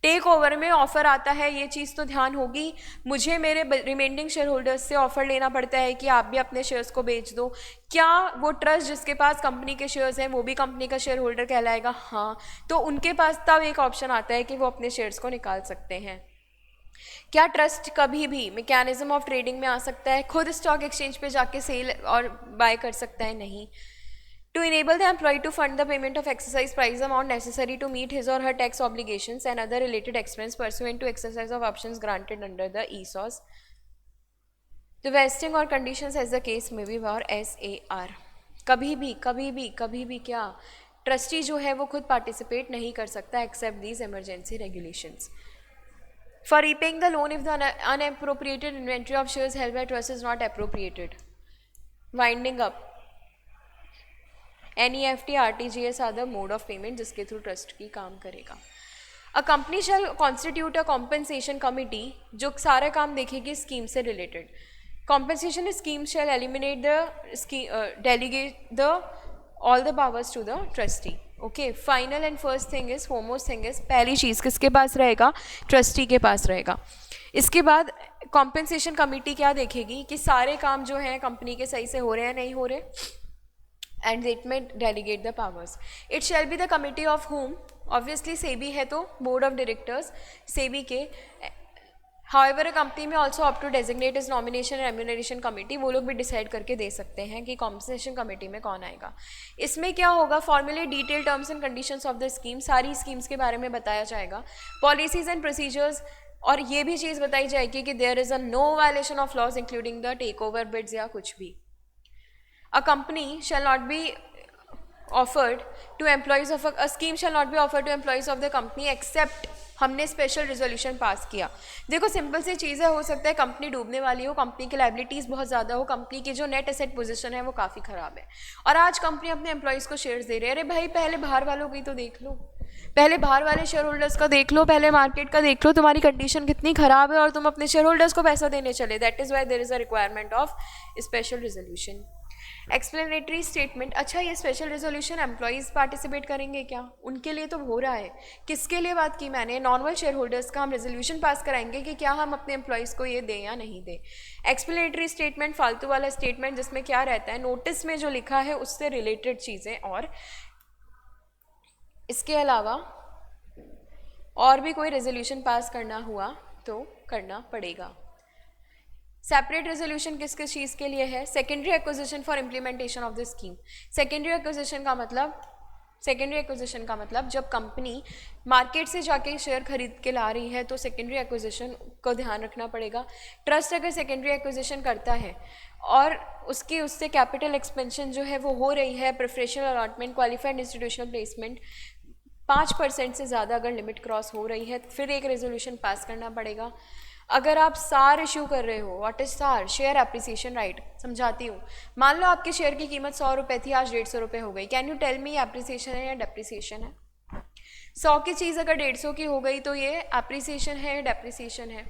टेक ओवर में ऑफ़र आता है, ये चीज़ तो ध्यान होगी। मुझे मेरे रिमेंडिंग शेयर होल्डर्स से ऑफ़र लेना पड़ता है कि आप भी अपने शेयर्स को बेच दो। क्या वो ट्रस्ट जिसके पास कंपनी के शेयर्स हैं वो भी कंपनी का शेयर होल्डर कहलाएगा? हाँ, तो उनके पास तब एक ऑप्शन आता है कि वो अपने शेयर्स को निकाल सकते हैं। क्या ट्रस्ट कभी भी मैकेनिज्म ऑफ ट्रेडिंग में आ सकता है? खुद स्टॉक एक्सचेंज पे जाके सेल और बाय कर सकता है? नहीं। To enable the employee to fund the payment of exercise price amount necessary to meet his or her tax obligations and other related expense pursuant to exercise of options granted under the ESOS, the vesting or conditions as the case may be or SAR. कभी भी क्या trustee जो है वो खुद participate नहीं कर सकता except these emergency regulations. For repaying the loan if the unappropriated inventory of shares held by trust is not appropriated. Winding up, NEFT, RTGS are the mode of payment जिसके through trust की काम करेगा। A company shall constitute a compensation committee जो सारे काम देखेगी scheme से related. Compensation scheme shall eliminate the delegate the all the powers to the trustee. Okay, final and first thing is, foremost thing is, पहली चीज़ किसके पास रहेगा? Trustee के पास रहेगा। इसके बाद कॉम्पेंसेशन कमेटी क्या देखेगी कि सारे काम जो हैं कंपनी के सही से हो रहे हैं नहीं हो रहे, and it may delegate the powers. It shall be the committee of whom, obviously SEBI है तो बोर्ड ऑफ डायरेक्टर्स सेबी के। However company may also up to designate is nomination remuneration committee, वो लोग भी डिसाइड करके दे सकते हैं कि कॉम्पनसेशन कमेटी में कौन आएगा। इसमें क्या होगा? Formulate detail terms and conditions of the scheme, सारी स्कीम्स के बारे में बताया जाएगा। पॉलिसीज एंड प्रोसीजर्स, और ये भी चीज़ बताई जाएगी कि there is a no violation of laws including the take over bids या कुछ भी। A company shall not be offered to employees of a scheme shall not be offered to employees of the company except, हमने special resolution pass किया। देखो simple सी चीज़ें, हो सकता है कंपनी डूबने वाली हो, कंपनी की लाइबिलिटीज़ बहुत ज़्यादा हो, कंपनी की जो नेट एसेट पोजीशन है वो काफ़ी ख़राब है, और आज कंपनी अपने एम्प्लॉयज़ को शेयर्स दे रही है। अरे भाई पहले बाहर वालों की तो देख लो, पहले बाहर वाले शेयर होल्डर्स का देख लो, पहले मार्केट का देख लो, तुम्हारी कंडीशन कितनी ख़राब है और तुम अपने शेयर होल्डर्स को पैसा देने चले। That is why there is a requirement of special resolution. Explanatory statement, अच्छा ये स्पेशल रेजोल्यूशन एम्प्लॉयज़ पार्टिसिपेट करेंगे क्या? उनके लिए तो हो रहा है। किसके लिए बात की मैंने? नॉर्मल शेयर होल्डर्स का हम रेजोल्यूशन पास कराएंगे कि क्या हम अपने एम्प्लॉयज़ को ये दें या नहीं दें। एक्सप्लेनेटरी स्टेटमेंट फालतू वाला स्टेटमेंट जिसमें क्या रहता है, नोटिस में जो लिखा है उससे रिलेटेड चीज़ें, और इसके अलावा और भी कोई रेजोल्यूशन पास करना हुआ तो करना पड़ेगा। सेपरेट रेजोल्यूशन किस किस चीज़ के लिए है? Secondary acquisition for implementation of the scheme. Secondary acquisition का मतलब जब कंपनी मार्केट से जाके शेयर खरीद के ला रही है तो सेकेंडरी एक्विजिशन को ध्यान रखना पड़ेगा। ट्रस्ट अगर सेकेंडरी एक्विजिशन करता है और उससे कैपिटल एक्सपेंशन जो है वो हो रही है, preferential allotment, qualified institutional placement, 5% से ज़्यादा अगर लिमिट क्रॉस हो रही है, फिर एक रेजोल्यूशन पास करना पड़ेगा। अगर आप सार इशू कर रहे हो, व्हाट इज सार? Share appreciation right. समझाती हूँ, मान लो आपके शेयर की कीमत 100 रुपये थी, आज 150 रुपये हो गई। Can you tell me appreciation है या डेप्रिसिएशन है? 100 की चीज़ अगर 150 की हो गई तो ये एप्रिसिएशन है या डेप्रिसिएशन है?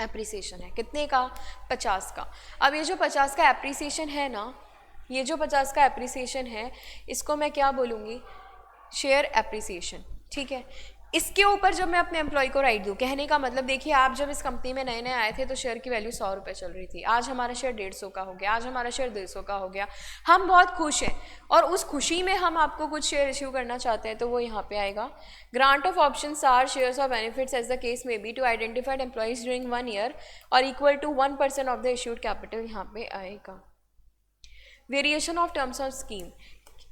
एप्रिसिएशन है। कितने का? 50 का। अब ये जो 50 का एप्रिसिएशन है ना, ये जो 50 का एप्रिसिएशन है, इसको मैं क्या बोलूँगी? शेयर एप्रिसिएशन, ठीक है। इसके ऊपर जब मैं अपने एम्प्लॉय को राइट दूँ, कहने का मतलब देखिए, आप जब इस कंपनी में नए नए आए थे तो शेयर की वैल्यू 100 रुपये चल रही थी, आज हमारा शेयर 150 का हो गया, आज हमारा शेयर 200 का हो गया, हम बहुत खुश हैं, और उस खुशी में हम आपको कुछ शेयर इश्यू करना चाहते हैं तो वो यहाँ पे आएगा। Grant of options or shares or benefits as the case may be to identified employees during 1 year or equal to 1% of the issued capital, यहाँ पे आएगा। Variation of terms of scheme,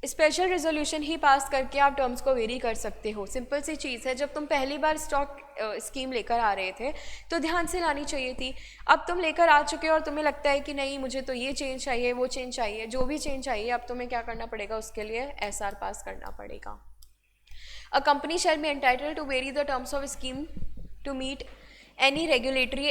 special resolution ही pass करके आप terms को very कर सकते हो। सिंपल सी चीज़ है, जब तुम पहली बार स्टॉक स्कीम लेकर आ रहे थे तो ध्यान से लानी चाहिए थी। अब तुम लेकर आ चुके हो और तुम्हें लगता है कि नहीं मुझे तो ये चेंज चाहिए, वो चेंज चाहिए, जो भी चेंज चाहिए, अब तुम्हें क्या करना पड़ेगा? उसके लिए एसआर पास करना पड़ेगा। A company shall be entitled to vary the terms of scheme to meet any regulatory.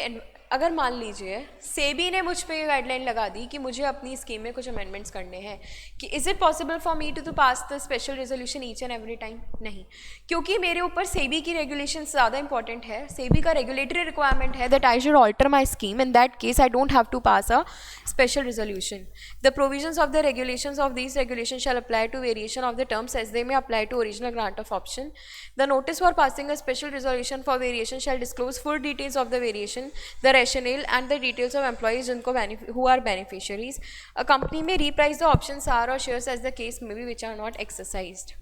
अगर मान लीजिए सेबी ने मुझ पे ये गाइडलाइन लगा दी कि मुझे अपनी स्कीम में कुछ अमेंडमेंट्स करने हैं, कि is it possible for me to pass the special resolution each and every time? नहीं, क्योंकि मेरे ऊपर सेबी की रेगुलेशन ज़्यादा इंपॉर्टेंट है। सेबी का रेगुलेटरी रिक्वायरमेंट है that I should alter my scheme, in that case I don't have to pass a special resolution. The provisions of the regulations of these regulation shall apply to variation of the terms as they may apply to original grant of option. The notice for passing a special resolution for variation shall disclose full details of the variation, the rationale and the details of employees जिनको who are beneficiaries. A company may reprice the options are or shares as the case may be which are not exercised.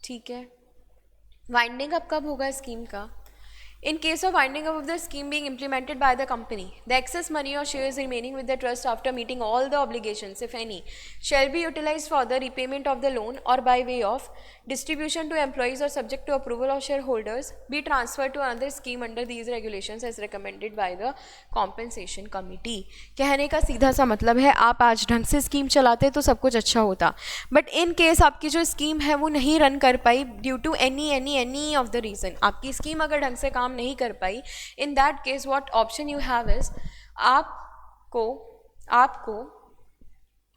ठीक है। Winding up कब होगा scheme का? In case of winding up of the scheme being implemented by the company, the excess money or shares remaining with the trust after meeting all the obligations, if any, shall be utilized for the repayment of the loan or by way of distribution to employees or subject to approval of shareholders, be transferred to another scheme under these regulations as recommended by the compensation committee. कहने का सीधा सा मतलब है, आप आज ढंग से स्कीम चलाते तो सब कुछ अच्छा होता, बट इन केस आपकी जो स्कीम है वो नहीं रन कर पाई due to any of the reason, आपकी स्कीम अगर ढंग से काम नहीं कर पाई, in that case what option you have is, आपको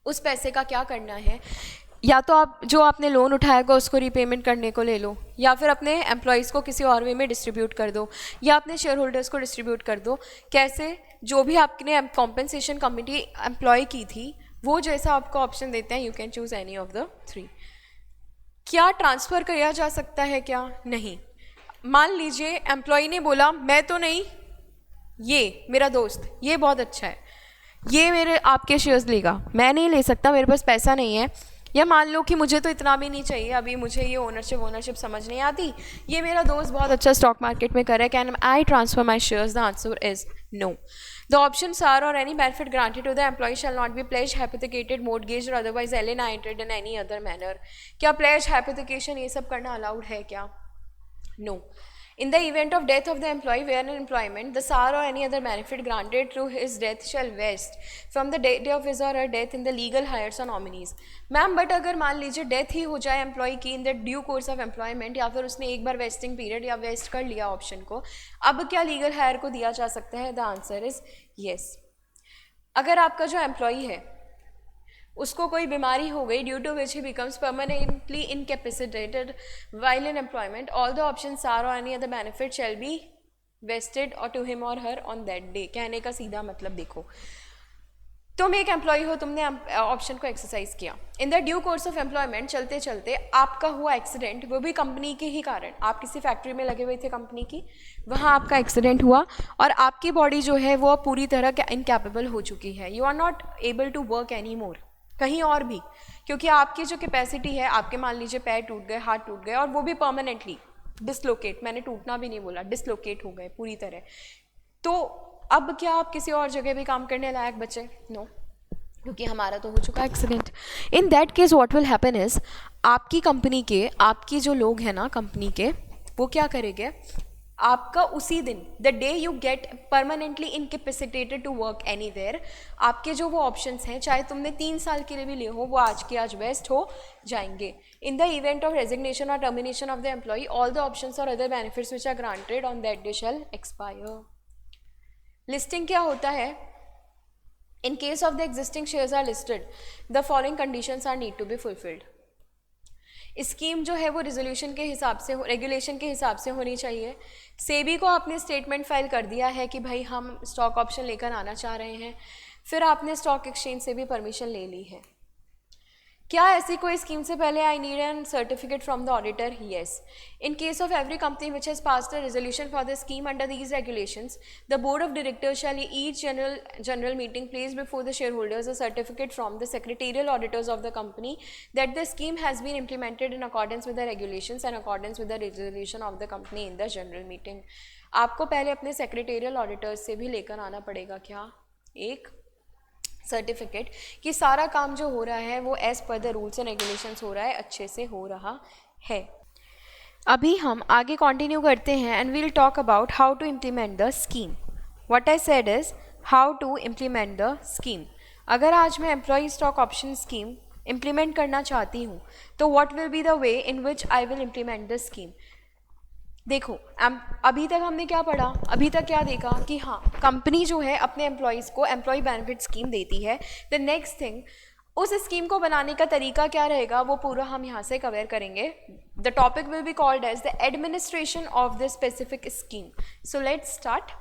उस पैसे का क्या करना है, या तो आप जो आपने लोन उठाएगा उसको रीपेमेंट करने को ले लो, या फिर अपने एम्प्लॉयज़ को किसी और वे में डिस्ट्रीब्यूट कर दो, या अपने शेयर होल्डर्स को डिस्ट्रीब्यूट कर दो। कैसे? जो भी आपने कॉम्पेंसेशन कमिटी एम्प्लॉय की थी वो जैसा आपको ऑप्शन देते हैं, you can choose any of the 3। क्या ट्रांसफ़र किया जा सकता है क्या? नहीं। मान लीजिए एम्प्लॉय ने बोला मैं तो नहीं, ये मेरा दोस्त ये बहुत अच्छा है, ये मेरे आपके शेयर्स लेगा, मैं नहीं ले सकता, मेरे पास पैसा नहीं है, या मान लो कि मुझे तो इतना भी नहीं चाहिए, अभी मुझे ये ओनरशिप समझ नहीं आती, ये मेरा दोस्त बहुत अच्छा स्टॉक मार्केट में कर रहा है, can I transfer my shares? The answer is no. The options are or any benefit granted to the employee shall not be pledged, hypothecated, mortgaged or otherwise alienated in any other manner. क्या pledge, hypothecation ये सब करना allowed है क्या? No. In the event of death of the employee where in employment, the SAR or any other benefit granted through his death shall vest from the date of his or her death in the legal hires or nominees. Ma'am but अगर मान लीजिए death ही हो जाए employ की in the due course of employment, या फिर उसने एक बार वेस्टिंग पीरियड या वेस्ट कर लिया ऑप्शन को, अब क्या लीगल हायर को दिया जा सकता है? The answer is yes. अगर आपका जो एम्प्लॉय है उसको कोई बीमारी हो गई due to which he becomes permanently incapacitated while in employment, all the options or or any other benefit shall be vested or to him or her on that day. कहने का सीधा मतलब देखो, तुम एक एम्प्लॉय हो, तुमने ऑप्शन को एक्सरसाइज किया, in the due course of employment चलते चलते आपका हुआ एक्सीडेंट, वो भी कंपनी के ही कारण, आप किसी फैक्ट्री में लगे हुए थे कंपनी की, वहाँ आपका एक्सीडेंट हुआ और आपकी बॉडी जो है वो पूरी तरह इनकैपेबल हो चुकी है, you are not able to work any more कहीं और भी, क्योंकि आपकी जो कैपेसिटी है, आपके मान लीजिए पैर टूट गए, हाथ टूट गए और वो भी परमानेंटली डिसलोकेट, मैंने टूटना भी नहीं बोला, डिसलोकेट हो गए पूरी तरह, तो अब क्या आप किसी और जगह भी काम करने लायक बचे? नो, क्योंकि हमारा तो हो चुका accident. In that case what will happen is, आपकी कंपनी के, आपकी जो लोग हैं ना कंपनी के, वो क्या करेंगे, आपका उसी दिन the day you get permanently incapacitated to work anywhere, आपके जो वो ऑप्शंस हैं, चाहे तुमने 3 साल के लिए भी लिए हो, वो आज के आज वेस्ट हो जाएंगे. In the event of resignation or termination of the employee, all the options or other benefits which are granted on that day shall expire. Listing क्या होता है? In case of the existing shares are listed, the following conditions are need to be fulfilled. Scheme जो है वो resolution के हिसाब से, regulation के हिसाब से होनी चाहिए. सेबी को आपने स्टेटमेंट फाइल कर दिया है कि भाई हम स्टॉक ऑप्शन लेकर आना चाह रहे हैं, फिर आपने स्टॉक एक्सचेंज से भी परमिशन ले ली है. क्या ऐसी कोई स्कीम से पहले I need an certificate from the auditor? Yes. In case of every company which has passed a resolution for the scheme under these regulations, the board of directors shall each general meeting place before the share holders a certificate from the secretarial auditors of the company that the scheme has been implemented in accordance with the regulations and accordance with the resolution of the company in the general meeting. आपको पहले अपने secretarial auditors से भी लेकर आना पड़ेगा क्या? एक सर्टिफिकेट कि सारा काम जो हो रहा है वो as per the rules and regulations हो रहा है, अच्छे से हो रहा है. अभी हम आगे कंटिन्यू करते हैं and we'll talk about how to implement the scheme. What I said is how to implement the scheme. अगर आज मैं employee stock option scheme implement करना चाहती हूँ तो what will be the way in which I will implement the scheme. देखो अभी तक हमने क्या पढ़ा, अभी तक क्या देखा कि हाँ कंपनी जो है अपने एम्प्लॉयज़ को एम्प्लॉय बेनिफिट स्कीम देती है. द नेक्स्ट थिंग, उस स्कीम को बनाने का तरीका क्या रहेगा वो पूरा हम यहाँ से कवर करेंगे. The topic will be called as the administration of the specific scheme. So let's start.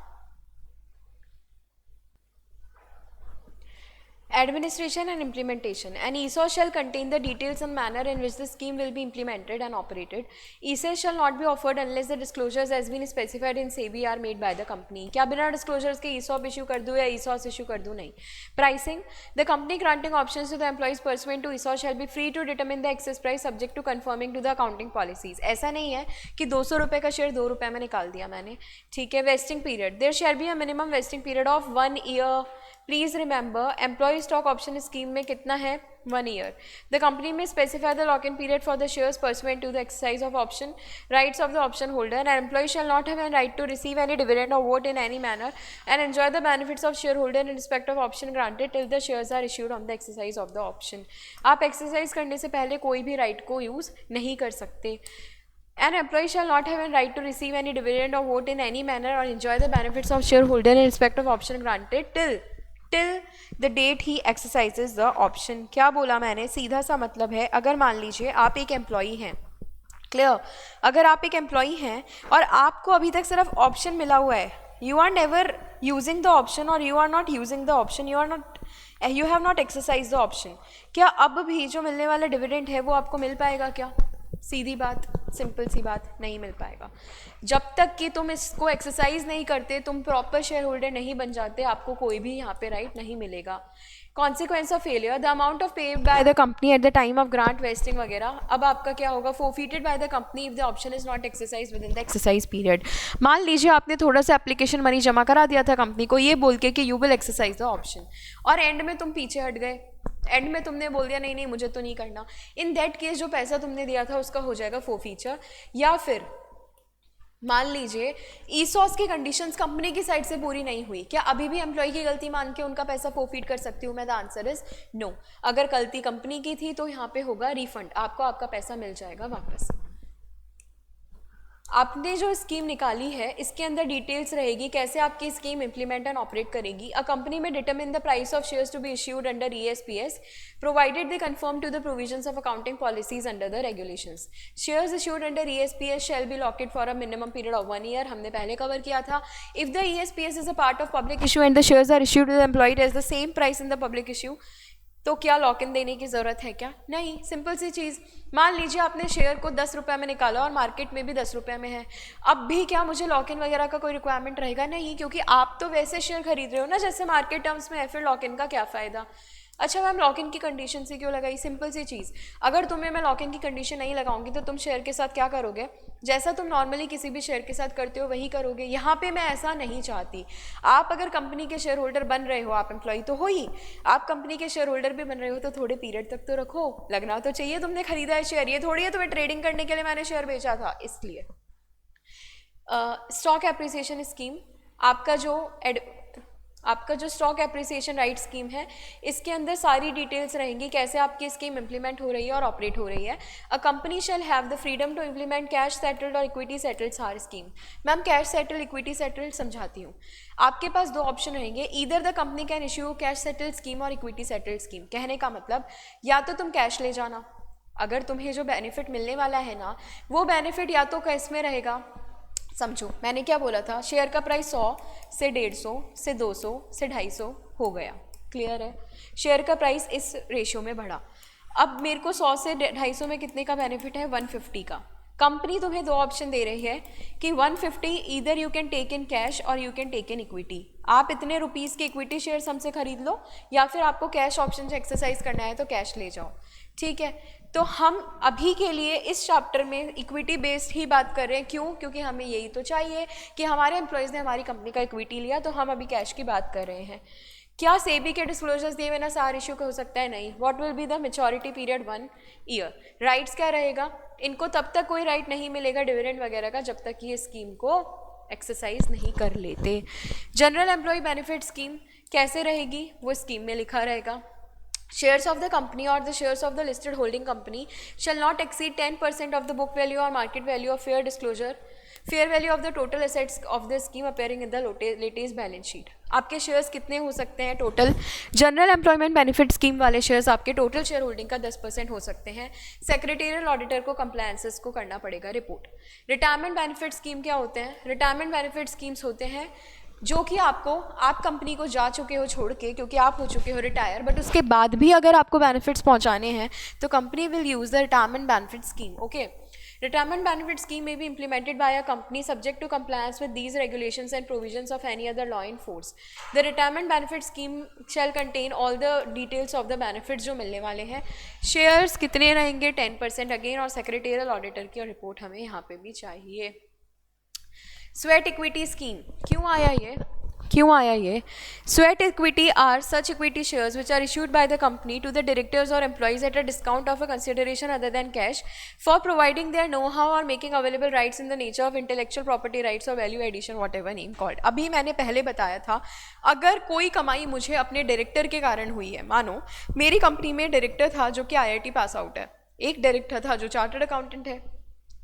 Administration and implementation. An ESOP shall contain the details and manner in which the scheme will be implemented and operated. ESOP shall not be offered unless the disclosures has been specified in SEBI are made by the company. क्या बिना disclosures के ESOP issue कर दूँ या ESOP issue कर दूँ? नहीं. Pricing. The company granting options to the employees pursuant to ESOP shall be free to determine the excess price subject to conforming to the accounting policies. ऐसा नहीं है कि 200 रुपये का शेयर 2 रुपये में निकाल दिया मैंने, ठीक है. Vesting period. There shall be a minimum vesting period of 1 year. Please remember employee stock option scheme में कितना है? 1 year. The company may specify the lock in period for the shares pursuant to the exercise of option rights of the option holder. And employee shall not have an right to receive any dividend or vote in any manner and enjoy the benefits of share holder in respect of option granted till the shares are issued on the exercise of the option. आप exercise करने से पहले कोई भी right को use नहीं कर सकते. An employee shall not have a right to receive any dividend or vote in any manner or enjoy the benefits of shareholder in respect of option granted till the date he exercises the option. क्या बोला मैंने? सीधा सा मतलब है, अगर मान लीजिए आप एक एम्प्लॉई हैं, क्लियर, अगर आप एक एम्प्लॉई हैं और आपको अभी तक सिर्फ ऑप्शन मिला हुआ है, you are never using the option or you are not using the option, you have not exercise the option, क्या अब भी जो मिलने वाला डिविडेंड है वो आपको मिल पाएगा क्या? सीधी बात, सिंपल सी बात, नहीं मिल पाएगा। जब तक कि तुम इसको एक्सरसाइज नहीं करते, तुम प्रॉपर शेयर होल्डर नहीं बन जाते, आपको कोई भी यहाँ पे राइट नहीं मिलेगा। Consequence of failure, the amount of paid by the company at the time of grant vesting वगैरह। अब आपका क्या होगा, forfeited by the company if the option is not exercise within the exercise period. मान लीजिए आपने थोड़ा सा एप्लीकेशन मनी जमा करा दिया था कंपनी को ये बोल के कि you will exercise the option, और एंड में तुम पीछे हट गए, एंड में तुमने बोल दिया नहीं नहीं मुझे तो नहीं करना। इन दैट केस जो पैसा तुमने दिया था उसका हो जाएगा फोरफीचर। या फिर मान लीजिए ईसॉस की कंडीशंस कंपनी की साइड से पूरी नहीं हुई, क्या अभी भी एम्प्लॉय की गलती मान के उनका पैसा फोरफीट कर सकती हूँ मैं? The answer is no. अगर गलती कंपनी की थी तो यहाँ पे होगा रिफंड, आपको आपका पैसा मिल जाएगा वापस। आपने जो स्कीम निकाली है इसके अंदर डिटेल्स रहेगी कैसे आपकी स्कीम इंप्लीमेंट एंड ऑपरेट करेगी। A company may determine the price of shares to be issued under ESPS provided they conform to the provisions of accounting policies under the regulations. Shares issued under ESPS shall be locked for a minimum period of 1 year, हमने पहले cover किया था। If the ESPS is a part of public issue and the shares are issued to the employed as the same price in the public issue, तो क्या lock in देने की ज़रूरत है क्या? नहीं। सिंपल सी चीज़, मान लीजिए आपने शेयर को 10 रुपये में निकाला और मार्केट में भी 10 रुपये में है, अब भी क्या मुझे लॉक इन वगैरह का कोई रिक्वायरमेंट रहेगा? नहीं, क्योंकि आप तो वैसे शेयर खरीद रहे हो ना जैसे मार्केट टर्म्स में है, फिर लॉक इन का क्या फ़ायदा? अच्छा मैम लॉक इन की कंडीशन से क्यों लगाई? सिंपल सी चीज़, अगर तुम्हें मैं लॉक इन की कंडीशन नहीं लगाऊंगी तो तुम शेयर के साथ क्या करोगे? जैसा तुम नॉर्मली किसी भी शेयर के साथ करते हो वही करोगे। यहाँ पे मैं ऐसा नहीं चाहती। आप अगर कंपनी के शेयर होल्डर बन रहे हो, आप एम्प्लॉय तो हो ही, आप कंपनी के शेयर होल्डर भी बन रहे हो तो थोड़े पीरियड तक तो रखो, लगना तो चाहिए तुमने खरीदा है शेयर। ये थोड़ी है तुम्हें ट्रेडिंग करने के लिए मैंने शेयर बेचा था इसलिए। स्टॉक एप्रिसिएशन स्कीम, आपका जो स्टॉक एप्रिसिएशन राइट स्कीम है इसके अंदर सारी डिटेल्स रहेंगी कैसे आपकी स्कीम इंप्लीमेंट हो रही है और ऑपरेट हो रही है। A company shall have the freedom to implement cash settled और equity settled SAR scheme. Ma'am cash settled equity settled समझाती हूँ। आपके पास दो ऑप्शन रहेंगे, either the company can issue cash settled scheme और इक्विटी सेटल्ड स्कीम। कहने का मतलब या तो तुम कैश ले जाना, अगर तुम्हें जो बेनिफिट मिलने वाला है ना वो बेनिफिट या तो कैश में रहेगा, समझो मैंने क्या बोला था, शेयर का प्राइस 100 से 150 से 200 से 250 हो गया, क्लियर है? शेयर का प्राइस इस रेशियो में बढ़ा। अब मेरे को 100 से 250 में कितने का बेनिफिट है? 150 का। कंपनी तुम्हें दो ऑप्शन दे रही है कि 150 either you can take in cash or you can take in equity. आप इतने रुपीज़ के इक्विटी शेयर्स हमसे खरीद लो या फिर आपको कैश ऑप्शन से एक्सरसाइज करना है तो कैश ले जाओ, ठीक है? तो हम अभी के लिए इस चैप्टर में इक्विटी बेस्ड ही बात कर रहे हैं। क्यों? क्योंकि हमें यही तो चाहिए कि हमारे एम्प्लॉयज़ ने हमारी कंपनी का इक्विटी लिया, तो हम अभी कैश की बात कर रहे हैं। क्या सेबी के डिस्क्लोजर्स दिए बिना सार इशू का हो सकता है? नहीं। What will be the maturity period? 1 year. Rights क्या रहेगा? इनको तब तक कोई राइट नहीं मिलेगा डिविडेंड वगैरह का जब तक ये स्कीम को एक्सरसाइज नहीं कर लेते। जनरल एम्प्लॉय बेनिफिट स्कीम कैसे रहेगी वो स्कीम में लिखा रहेगा। Shares of the company or the shares of the listed holding company shall not exceed 10% of the book value or market value of fair value of the total assets of the scheme appearing in the latest balance sheet। आपके shares कितने हो सकते हैं total? General employment benefit scheme वाले shares आपके total share holding का 10% हो सकते हैं। सेक्रेटेरियल ऑडिटर को कंप्लायंसेस को करना पड़ेगा रिपोर्ट। रिटायरमेंट बेनिफिट स्कीम क्या होते हैं? रिटायरमेंट बेनिफिट स्कीम्स होते हैं जो कि आप कंपनी को जा चुके हो छोड़ के, क्योंकि आप हो चुके हो रिटायर, बट उसके बाद भी अगर आपको बेनिफिट्स पहुंचाने हैं तो company will use the retirement benefit scheme. Okay, retirement benefit scheme में B implemented by a company subject to compliance with these regulations and provisions of any other law in force। The retirement benefit scheme shall contain all the details of the benefits जो मिलने वाले हैं। Shares कितने रहेंगे? 10% again, और secretarial auditor की report हमें यहाँ पे भी चाहिए। स्वेट इक्विटी स्कीम क्यों आया ये? Sweat equity are such equity shares which are issued by the company to the directors or employees at a discount of a consideration other than cash for providing their know how or making available rights in the nature of intellectual property rights or value addition whatever name called. अभी मैंने पहले बताया था, अगर कोई कमाई मुझे अपने डायरेक्टर के कारण हुई है, मानो मेरी कंपनी में डायरेक्टर था जो कि IIT पास आउट है, एक डायरेक्टर था जो चार्टर्ड अकाउंटेंट है,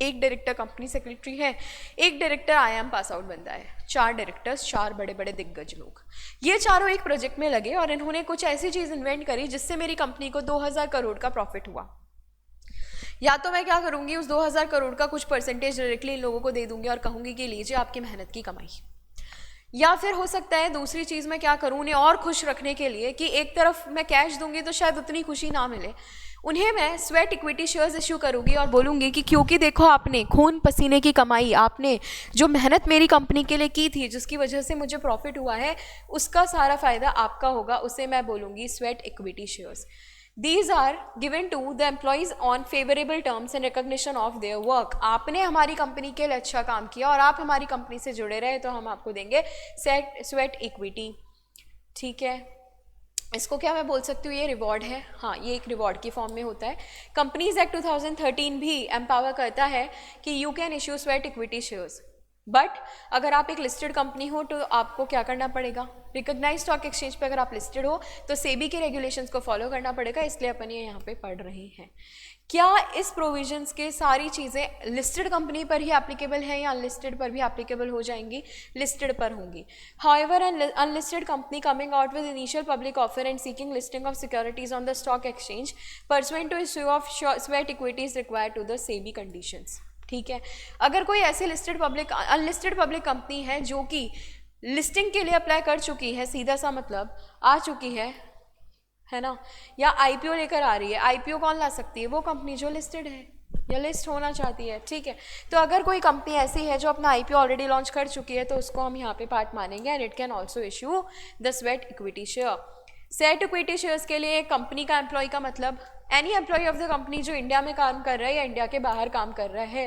एक डायरेक्टर कंपनी सेक्रेटरी है, एक डायरेक्टर IIM पास आउट बंदा है। 4 डायरेक्टर्स, 4 बड़े बड़े दिग्गज लोग, ये चारों एक प्रोजेक्ट में लगे और इन्होंने कुछ ऐसी चीज़ इन्वेंट करी जिससे मेरी कंपनी को 2000 करोड़ का प्रॉफिट हुआ। या तो मैं क्या करूँगी, उस 2000 करोड़ का कुछ परसेंटेज डायरेक्टली इन लोगों को दे दूंगी और कहूँगी कि लीजिए आपकी मेहनत की कमाई, या फिर हो सकता है दूसरी चीज़ मैं क्या करूँ, उन्हें और खुश रखने के लिए कि एक तरफ मैं कैश दूंगी तो शायद उतनी खुशी ना मिले, उन्हें मैं स्वेट इक्विटी शेयर्स इशू करूंगी और बोलूंगी कि क्योंकि देखो आपने खून पसीने की कमाई, आपने जो मेहनत मेरी कंपनी के लिए की थी जिसकी वजह से मुझे प्रॉफिट हुआ है, उसका सारा फ़ायदा आपका होगा, उसे मैं बोलूँगी sweat equity shares. These are given to the employees on favorable terms and recognition of their work। आपने हमारी कंपनी के लिए अच्छा काम किया और आप हमारी कंपनी से जुड़े रहे तो हम आपको देंगे स्वेट इक्विटी। ठीक है, इसको क्या मैं बोल सकती हूँ, ये रिवॉर्ड है। हाँ, ये एक रिवॉर्ड की फॉर्म में होता है। कंपनीज एक्ट 2013 भी एम्पावर करता है कि you can issue sweat equity shares, but अगर आप एक लिस्टेड कंपनी हो तो आपको क्या करना पड़ेगा, रिकॉग्नाइज स्टॉक एक्सचेंज पे अगर आप लिस्टेड हो तो सेबी के रेगुलेशंस को फॉलो करना पड़ेगा, इसलिए अपन ये यहाँ पे पढ़ रहे हैं। क्या इस प्रोविजंस के सारी चीज़ें लिस्टेड कंपनी पर ही एप्लीकेबल है या अनलिस्टेड पर भी एप्लीकेबल हो जाएंगी? लिस्टेड पर होंगी। However unlisted company coming out with initial public offer and seeking listing of securities on the stock exchange pursuant to issue of sweat equities required to the SEBI conditions. ठीक है, अगर कोई ऐसी अनलिस्टेड पब्लिक कंपनी है जो कि listing के लिए अप्लाई कर चुकी है, सीधा सा मतलब आ चुकी है ना, या आईपीओ लेकर आ रही है। आईपीओ कौन ला सकती है? वो कंपनी जो लिस्टेड है या लिस्ट होना चाहती है। ठीक है, तो अगर कोई कंपनी ऐसी है जो अपना आईपीओ ऑलरेडी लॉन्च कर चुकी है तो उसको हम यहाँ पे पार्ट मानेंगे, and it can also issue the sweat equity share. Sweat equity shares के लिए कंपनी का एम्प्लॉय का मतलब any employee of the company जो इंडिया में काम कर रहा है या इंडिया के बाहर काम कर रहा है।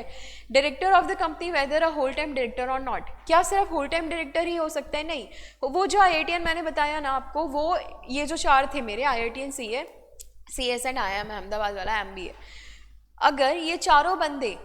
Director of the company whether a whole time director और नॉट। क्या सिर्फ होल टाइम डायरेक्टर ही हो सकता है? नहीं, वो जो IITN मैंने बताया ना आपको, वो ये जो चार थे मेरे, IITN CA, CS and IIM Ahmedabad वाला MBA, अगर ये चारों बंदे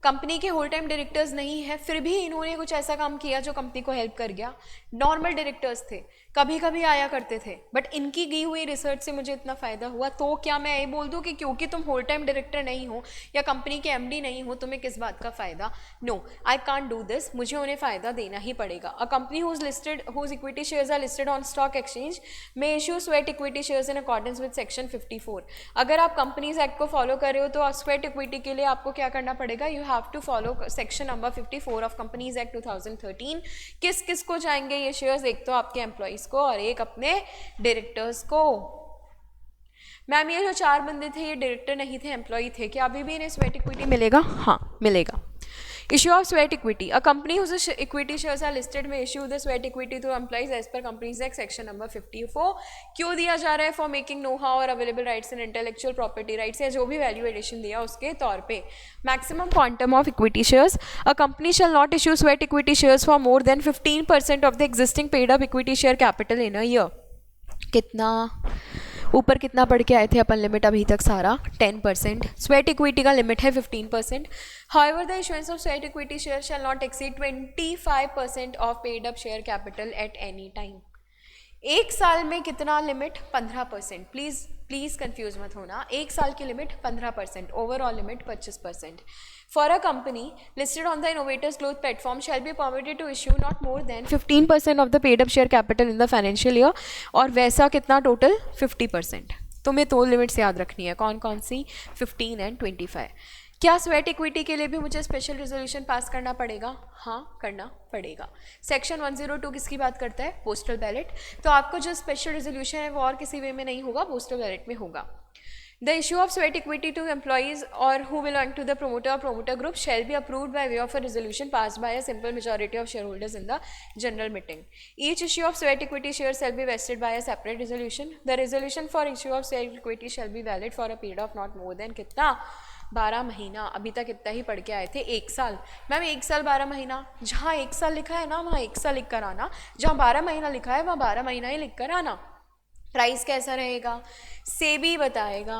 कंपनी के होल टाइम डायरेक्टर्स नहीं है फिर भी इन्होंने कुछ ऐसा काम किया जो कंपनी को हेल्प कर गया, नॉर्मल डायरेक्टर्स थे, कभी कभी आया करते थे, बट इनकी की हुई रिसर्च से मुझे इतना फ़ायदा हुआ, तो क्या मैं ये बोल दूँ कि क्योंकि तुम होल टाइम डायरेक्टर नहीं हो या कंपनी के MD नहीं हो तुम्हें किस बात का फ़ायदा? No, I can't do this, मुझे उन्हें फ़ायदा देना ही पड़ेगा। A company whose equity shares are listed on stock exchange may issue sweat equity shares in accordance with section 54। अगर आप कंपनीज एक्ट को फॉलो कर रहे हो तो स्वेट इक्विटी के लिए आपको क्या करना पड़ेगा? You have to follow section number 54 of companies act 2013। किस किस को जाएंगे ये शेयर्स? एक तो आपके एम्प्लॉइज को और एक अपने डायरेक्टर्स को। मैम ये जो चार बंदे थे ये डायरेक्टर नहीं थे, एम्प्लॉय थे, क्या अभी भी इन्हें स्वेट इक्विटी मिलेगा? हाँ मिलेगा। Issue of sweat equity, a company whose equity shares are listed may issue the sweat equity to employees as per companies act section number 54। क्यों दिया जा रहा है? For making know how or available rights and intellectual property rights, या जो भी value addition दिया उसके तौर पे। Maximum quantum of equity shares, a company shall not issue sweat equity shares for more than 15% of the existing paid up equity share capital in a year. कितना ऊपर कितना पढ़ के आए थे अपन लिमिट अभी तक? सारा 10%। स्वेट इक्विटी का लिमिट है 15%। However the issuance of sweat equity share shall not exceed 25% of paid up share capital at any time. एक साल में कितना लिमिट? 15%। प्लीज़ कंफ्यूज मत होना, एक साल की limit 15%, overall limit 25%। For a company listed on the innovators growth platform shall be permitted to issue not more than 15% of the paid up share capital in the financial year, और वैसा कितना total? 50%। तुम्हें दो limits याद रखनी है, कौन कौन सी? 15 एंड 25। क्या स्वेट इक्विटी के लिए भी मुझे स्पेशल रेजोल्यूशन पास करना पड़ेगा? हाँ करना पड़ेगा। सेक्शन 102 किसकी बात करता है? Postal ballot. तो आपको जो स्पेशल रेजोल्यूशन है वो और किसी वे में नहीं होगा, पोस्टल बैलेट में होगा। The issue of sweat equity to employees or who belong to the promoter or promoter group shall be approved by way of a resolution passed by a simple majority of shareholders in the general meeting. Each issue of sweat equity shares shall be vested by a separate resolution. The resolution for issue of sweat equity shall be valid for a period of not more than कितना? 12 महीना। अभी तक इतना ही पढ़ के आए थे, 1 साल। मैम 1 साल 12 महीना, जहाँ 1 साल लिखा है ना वहाँ 1 साल लिख कर आना, जहाँ 12 महीना लिखा है वहाँ 12 महीना ही लिख कर आना। प्राइस कैसा रहेगा? सेबी बताएगा।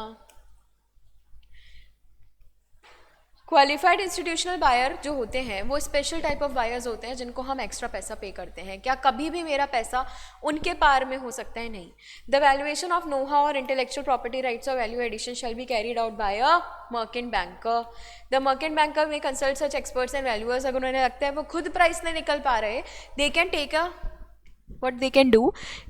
क्वालिफाइड इंस्टीट्यूशनल बायर जो होते हैं वो स्पेशल टाइप ऑफ बायर्स होते हैं जिनको हम एक्स्ट्रा पैसा पे करते हैं। क्या कभी भी मेरा पैसा उनके पार में हो सकता है? नहीं। The valuation of know how or intellectual property rights or value addition shall be carried out by a merchant banker. The merchant banker may consult such experts and valuers. अगर उन्हें लगता है वो खुद प्राइस नहीं निकल पा रहे, they can take a what they can do,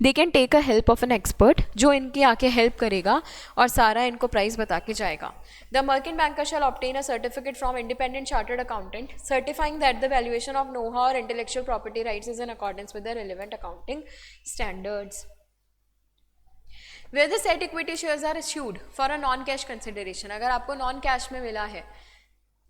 they can take a help of an expert जो इनकी आके help करेगा और सारा इनको प्राइस बता के जाएगा. The merchant banker shall obtain a certificate from independent chartered accountant certifying that the valuation of know-how or intellectual property rights is in accordance with the relevant accounting standards. Where the said equity shares are issued for a non-cash consideration, अगर आपको non-cash में मिला है,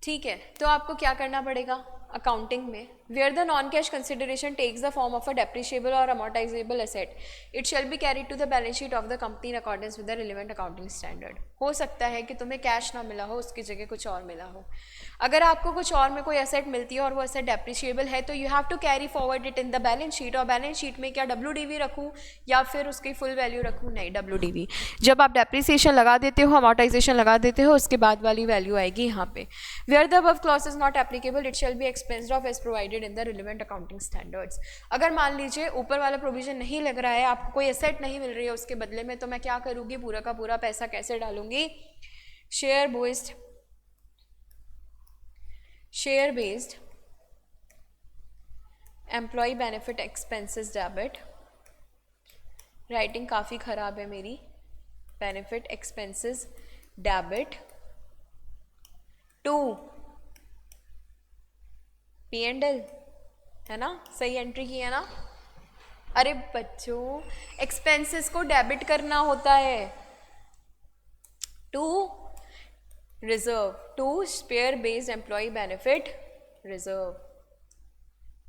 ठीक है, तो आपको क्या करना पड़ेगा अकाउंटिंग में. Where the non cash consideration takes the form of a depreciable or amortisable asset, it shall be carried to the balance sheet of the company in accordance with the relevant accounting standard. हो सकता है कि तुम्हें cash ना मिला हो, उसकी जगह कुछ और मिला हो. अगर आपको कुछ और में कोई एसेट मिलती है और वो एसेट डेप्रिशिएबल है तो you have to carry forward it in the balance sheet. और बैलेंस शीट में क्या WDV रखूँ या फिर उसकी फुल वैल्यू रखूँ? नहीं, WDV. जब आप डेप्रिसिएशन लगा देते हो, अमोर्टाइजेशन लगा देते हो, उसके बाद वाली वैल्यू आएगी यहाँ पे. Where the above clause is not applicable it shall be expensed off as provided in the relevant accounting standards. अगर मान लीजिए ऊपर वाला प्रोविजन नहीं लग रहा है, आपको कोई एसेट नहीं मिल रही है उसके बदले में, तो मैं क्या करूँगी? पूरा का पूरा पैसा कैसे डालूंगी? Share based employee benefit expenses debit. Writing काफ़ी ख़राब है मेरी. Benefit expenses debit to P&L, है ना? सही एंट्री की है ना? अरे बच्चों, एक्सपेंसेस को डेबिट करना होता है. To reserve, to share based employee benefit reserve.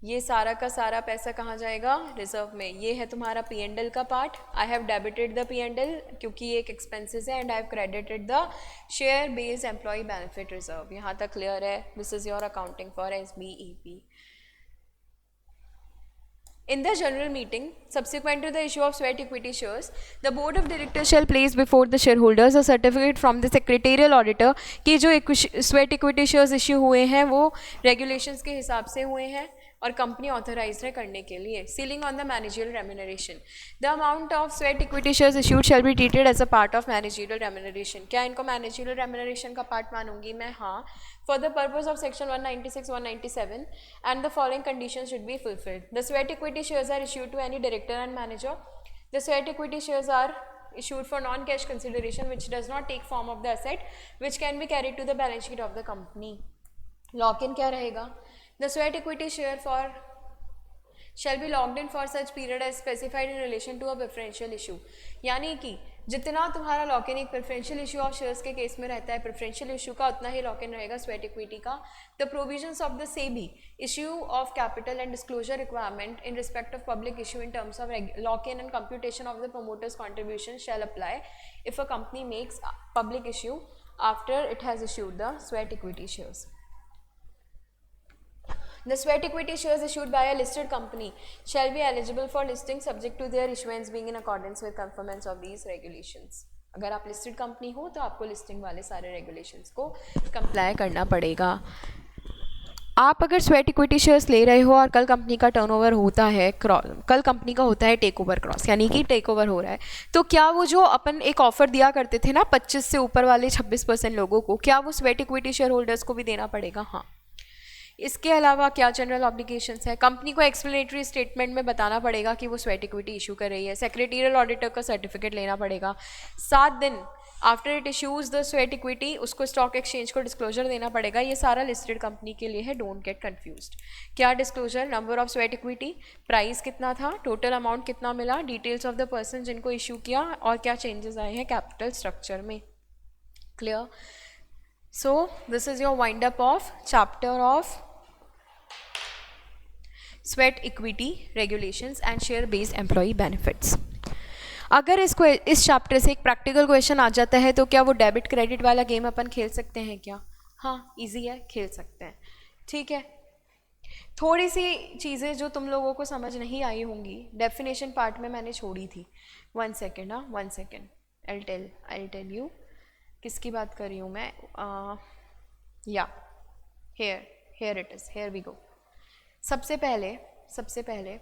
ये सारा का सारा पैसा कहाँ जाएगा? रिजर्व में. ये है तुम्हारा P&L का part. I have debited the P&L क्योंकि ये एक एक्सपेंसेस है, and I have credited the share based employee benefit reserve. यहाँ तक क्लियर है? This is your accounting for SBEP. In the general meeting, subsequent to the issue of sweat equity shares, the board of directors shall place before the shareholders a certificate from the secretarial auditor कि जो sweat equity shares issue हुए हैं वो regulations के हिसाब से हुए हैं और कंपनी ऑथराइज है करने के लिए. Ceiling on the managerial remuneration. The amount of sweat equity shares issued shall be treated as a part of managerial remuneration. क्या इनको मैनेजरियल रेम्यूनरेशन का पार्ट मानूंगी मैं? हाँ. For the purpose of section 196, 197 and the following condition should be fulfilled. The sweat equity shares are issued to any director and manager. The sweat equity shares are issued for non-cash consideration which does not take form of the asset which can be carried to the balance sheet of the company. Lock-in क्या रहेगा? The sweat equity share for shall be locked in for such period as specified in relation to a preferential issue. यानी कि जितना तुम्हारा lock in एक preferential issue of shares के case में रहता है, प्रेफरेंशियल इशू का उतना ही लॉक इन रहेगा स्वेट इक्विटी का. The provisions of the SEBI issue of capital and disclosure requirement in respect of public issue in terms of lock in and computation of the promoters contribution shall apply if a company makes public issue after it has issued the sweat equity shares. The sweat equity shares issued by a listed company shall be eligible for listing subject to their issuance being in accordance with conformance of these regulations. अगर आप listed company हो तो आपको listing वाले सारे regulations को comply करना पड़ेगा. आप अगर स्वेट इक्विटी शेयर्स ले रहे हो और कल कंपनी का टर्नओवर होता है कल कंपनी का होता है टेक ओवर क्रॉस, यानी कि टेक ओवर हो रहा है, तो क्या वो जो अपन एक ऑफर दिया करते थे ना 25 से ऊपर वाले 26% लोगों को, क्या वो स्वेट इक्विटी शेयर होल्डर्स को भी देना पड़ेगा? हाँ. इसके अलावा क्या जनरल ऑब्लिगेशंस है? कंपनी को एक्सप्लेनेटरी स्टेटमेंट में बताना पड़ेगा कि वो स्वेट इक्विटी इशू कर रही है. सेक्रेटरियल ऑडिटर का सर्टिफिकेट लेना पड़ेगा. 7 दिन after it issues the sweat equity उसको स्टॉक एक्सचेंज को डिस्क्लोजर देना पड़ेगा. ये सारा लिस्टेड कंपनी के लिए है, डोंट गेट कन्फ्यूज्ड. क्या disclosure? Number of sweat equity, price कितना था, टोटल अमाउंट कितना मिला, डिटेल्स ऑफ द पर्सन जिनको इशू किया और क्या चेंजेस आए हैं कैपिटल स्ट्रक्चर में. Clear? So this is your wind up of chapter of sweat equity regulations and share based employee benefits. अगर इस चैप्टर से एक प्रैक्टिकल क्वेश्चन आ जाता है तो क्या वो डेबिट क्रेडिट वाला गेम अपन खेल सकते हैं क्या? हाँ, इजी है, खेल सकते हैं. ठीक है. थोड़ी सी चीज़ें जो तुम लोगों को समझ नहीं आई होंगी डेफिनेशन पार्ट में मैंने छोड़ी थी. 1 सेकेंड. हाँ, 1 सेकेंड. आई टेल यू किसकी बात कर रही हूँ मैं. या here it is, here we go. सबसे पहले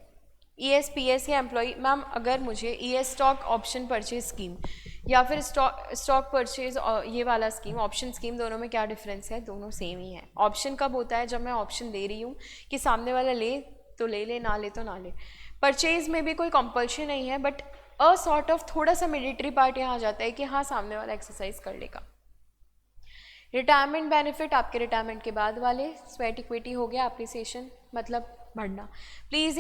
ESPS या एम्प्लॉई, मैम अगर मुझे ES stock option purchase scheme या फिर स्टॉक परचेज ये वाला स्कीम, ऑप्शन स्कीम, दोनों में क्या डिफरेंस है? दोनों सेम ही है. ऑप्शन कब होता है? जब मैं ऑप्शन दे रही हूँ कि सामने वाला ले तो ले ले, ना ले तो ना ले. परचेज में भी कोई कंपल्शन नहीं है, बट अ सॉर्ट ऑफ थोड़ा सा मिलिट्री पार्ट यहाँ आ जाता है कि हाँ सामने वाला एक्सरसाइज कर लेगा। रिटायरमेंट बेनिफिट आपके रिटायरमेंट के बाद वाले, स्वेट इक्विटी हो गया, अप्रिसिएशन मतलब बढ़ना। प्लीज़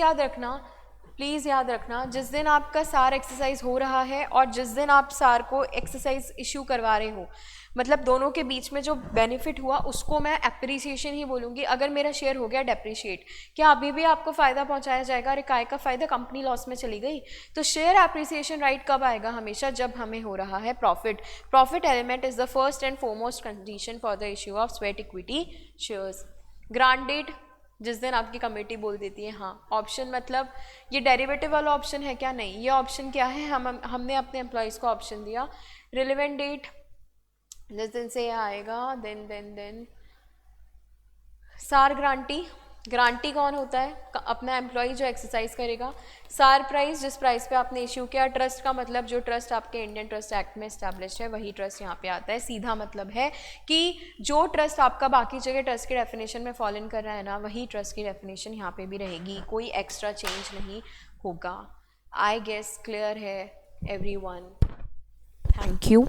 याद रखना जिस दिन आपका सार एक्सरसाइज हो रहा है और जिस दिन आप सार को एक्सरसाइज इशू करवा रहे हो, मतलब दोनों के बीच में जो बेनिफिट हुआ उसको मैं एप्रिसिएशन ही बोलूँगी। अगर मेरा शेयर हो गया डेप्रिशिएट, क्या अभी भी आपको फ़ायदा पहुँचाया जाएगा? अरे काय का फ़ायदा, कंपनी लॉस में चली गई। तो शेयर एप्रिसिएशन राइट कब आएगा? हमेशा जब हमें हो रहा है profit. Profit element is the first and foremost condition for the issue of sweat equity shares. Grant date, जिस दिन आपकी कमेटी बोल देती है हाँ। ऑप्शन मतलब ये डेरिवेटिव वाला ऑप्शन है क्या? नहीं, ये ऑप्शन क्या है, हमने अपने एम्प्लॉयज़ को ऑप्शन दिया। रिलेवेंट डेट, जिस दिन से यह आएगा देन सार ग्रांटी कौन होता है? अपना एम्प्लॉय जो एक्सरसाइज करेगा। सार प्राइस, जिस प्राइस पे आपने इश्यू किया। ट्रस्ट का मतलब जो ट्रस्ट आपके इंडियन ट्रस्ट एक्ट में इस्टेब्लिश है वही ट्रस्ट यहाँ पे आता है। सीधा मतलब है कि जो ट्रस्ट आपका बाकी जगह ट्रस्ट की डेफिनेशन में फॉलो इन कर रहा है ना, वही ट्रस्ट की डेफिनेशन यहाँ पे भी रहेगी, कोई एक्स्ट्रा चेंज नहीं होगा। आई गेस क्लियर है एवरीवन? Thank you.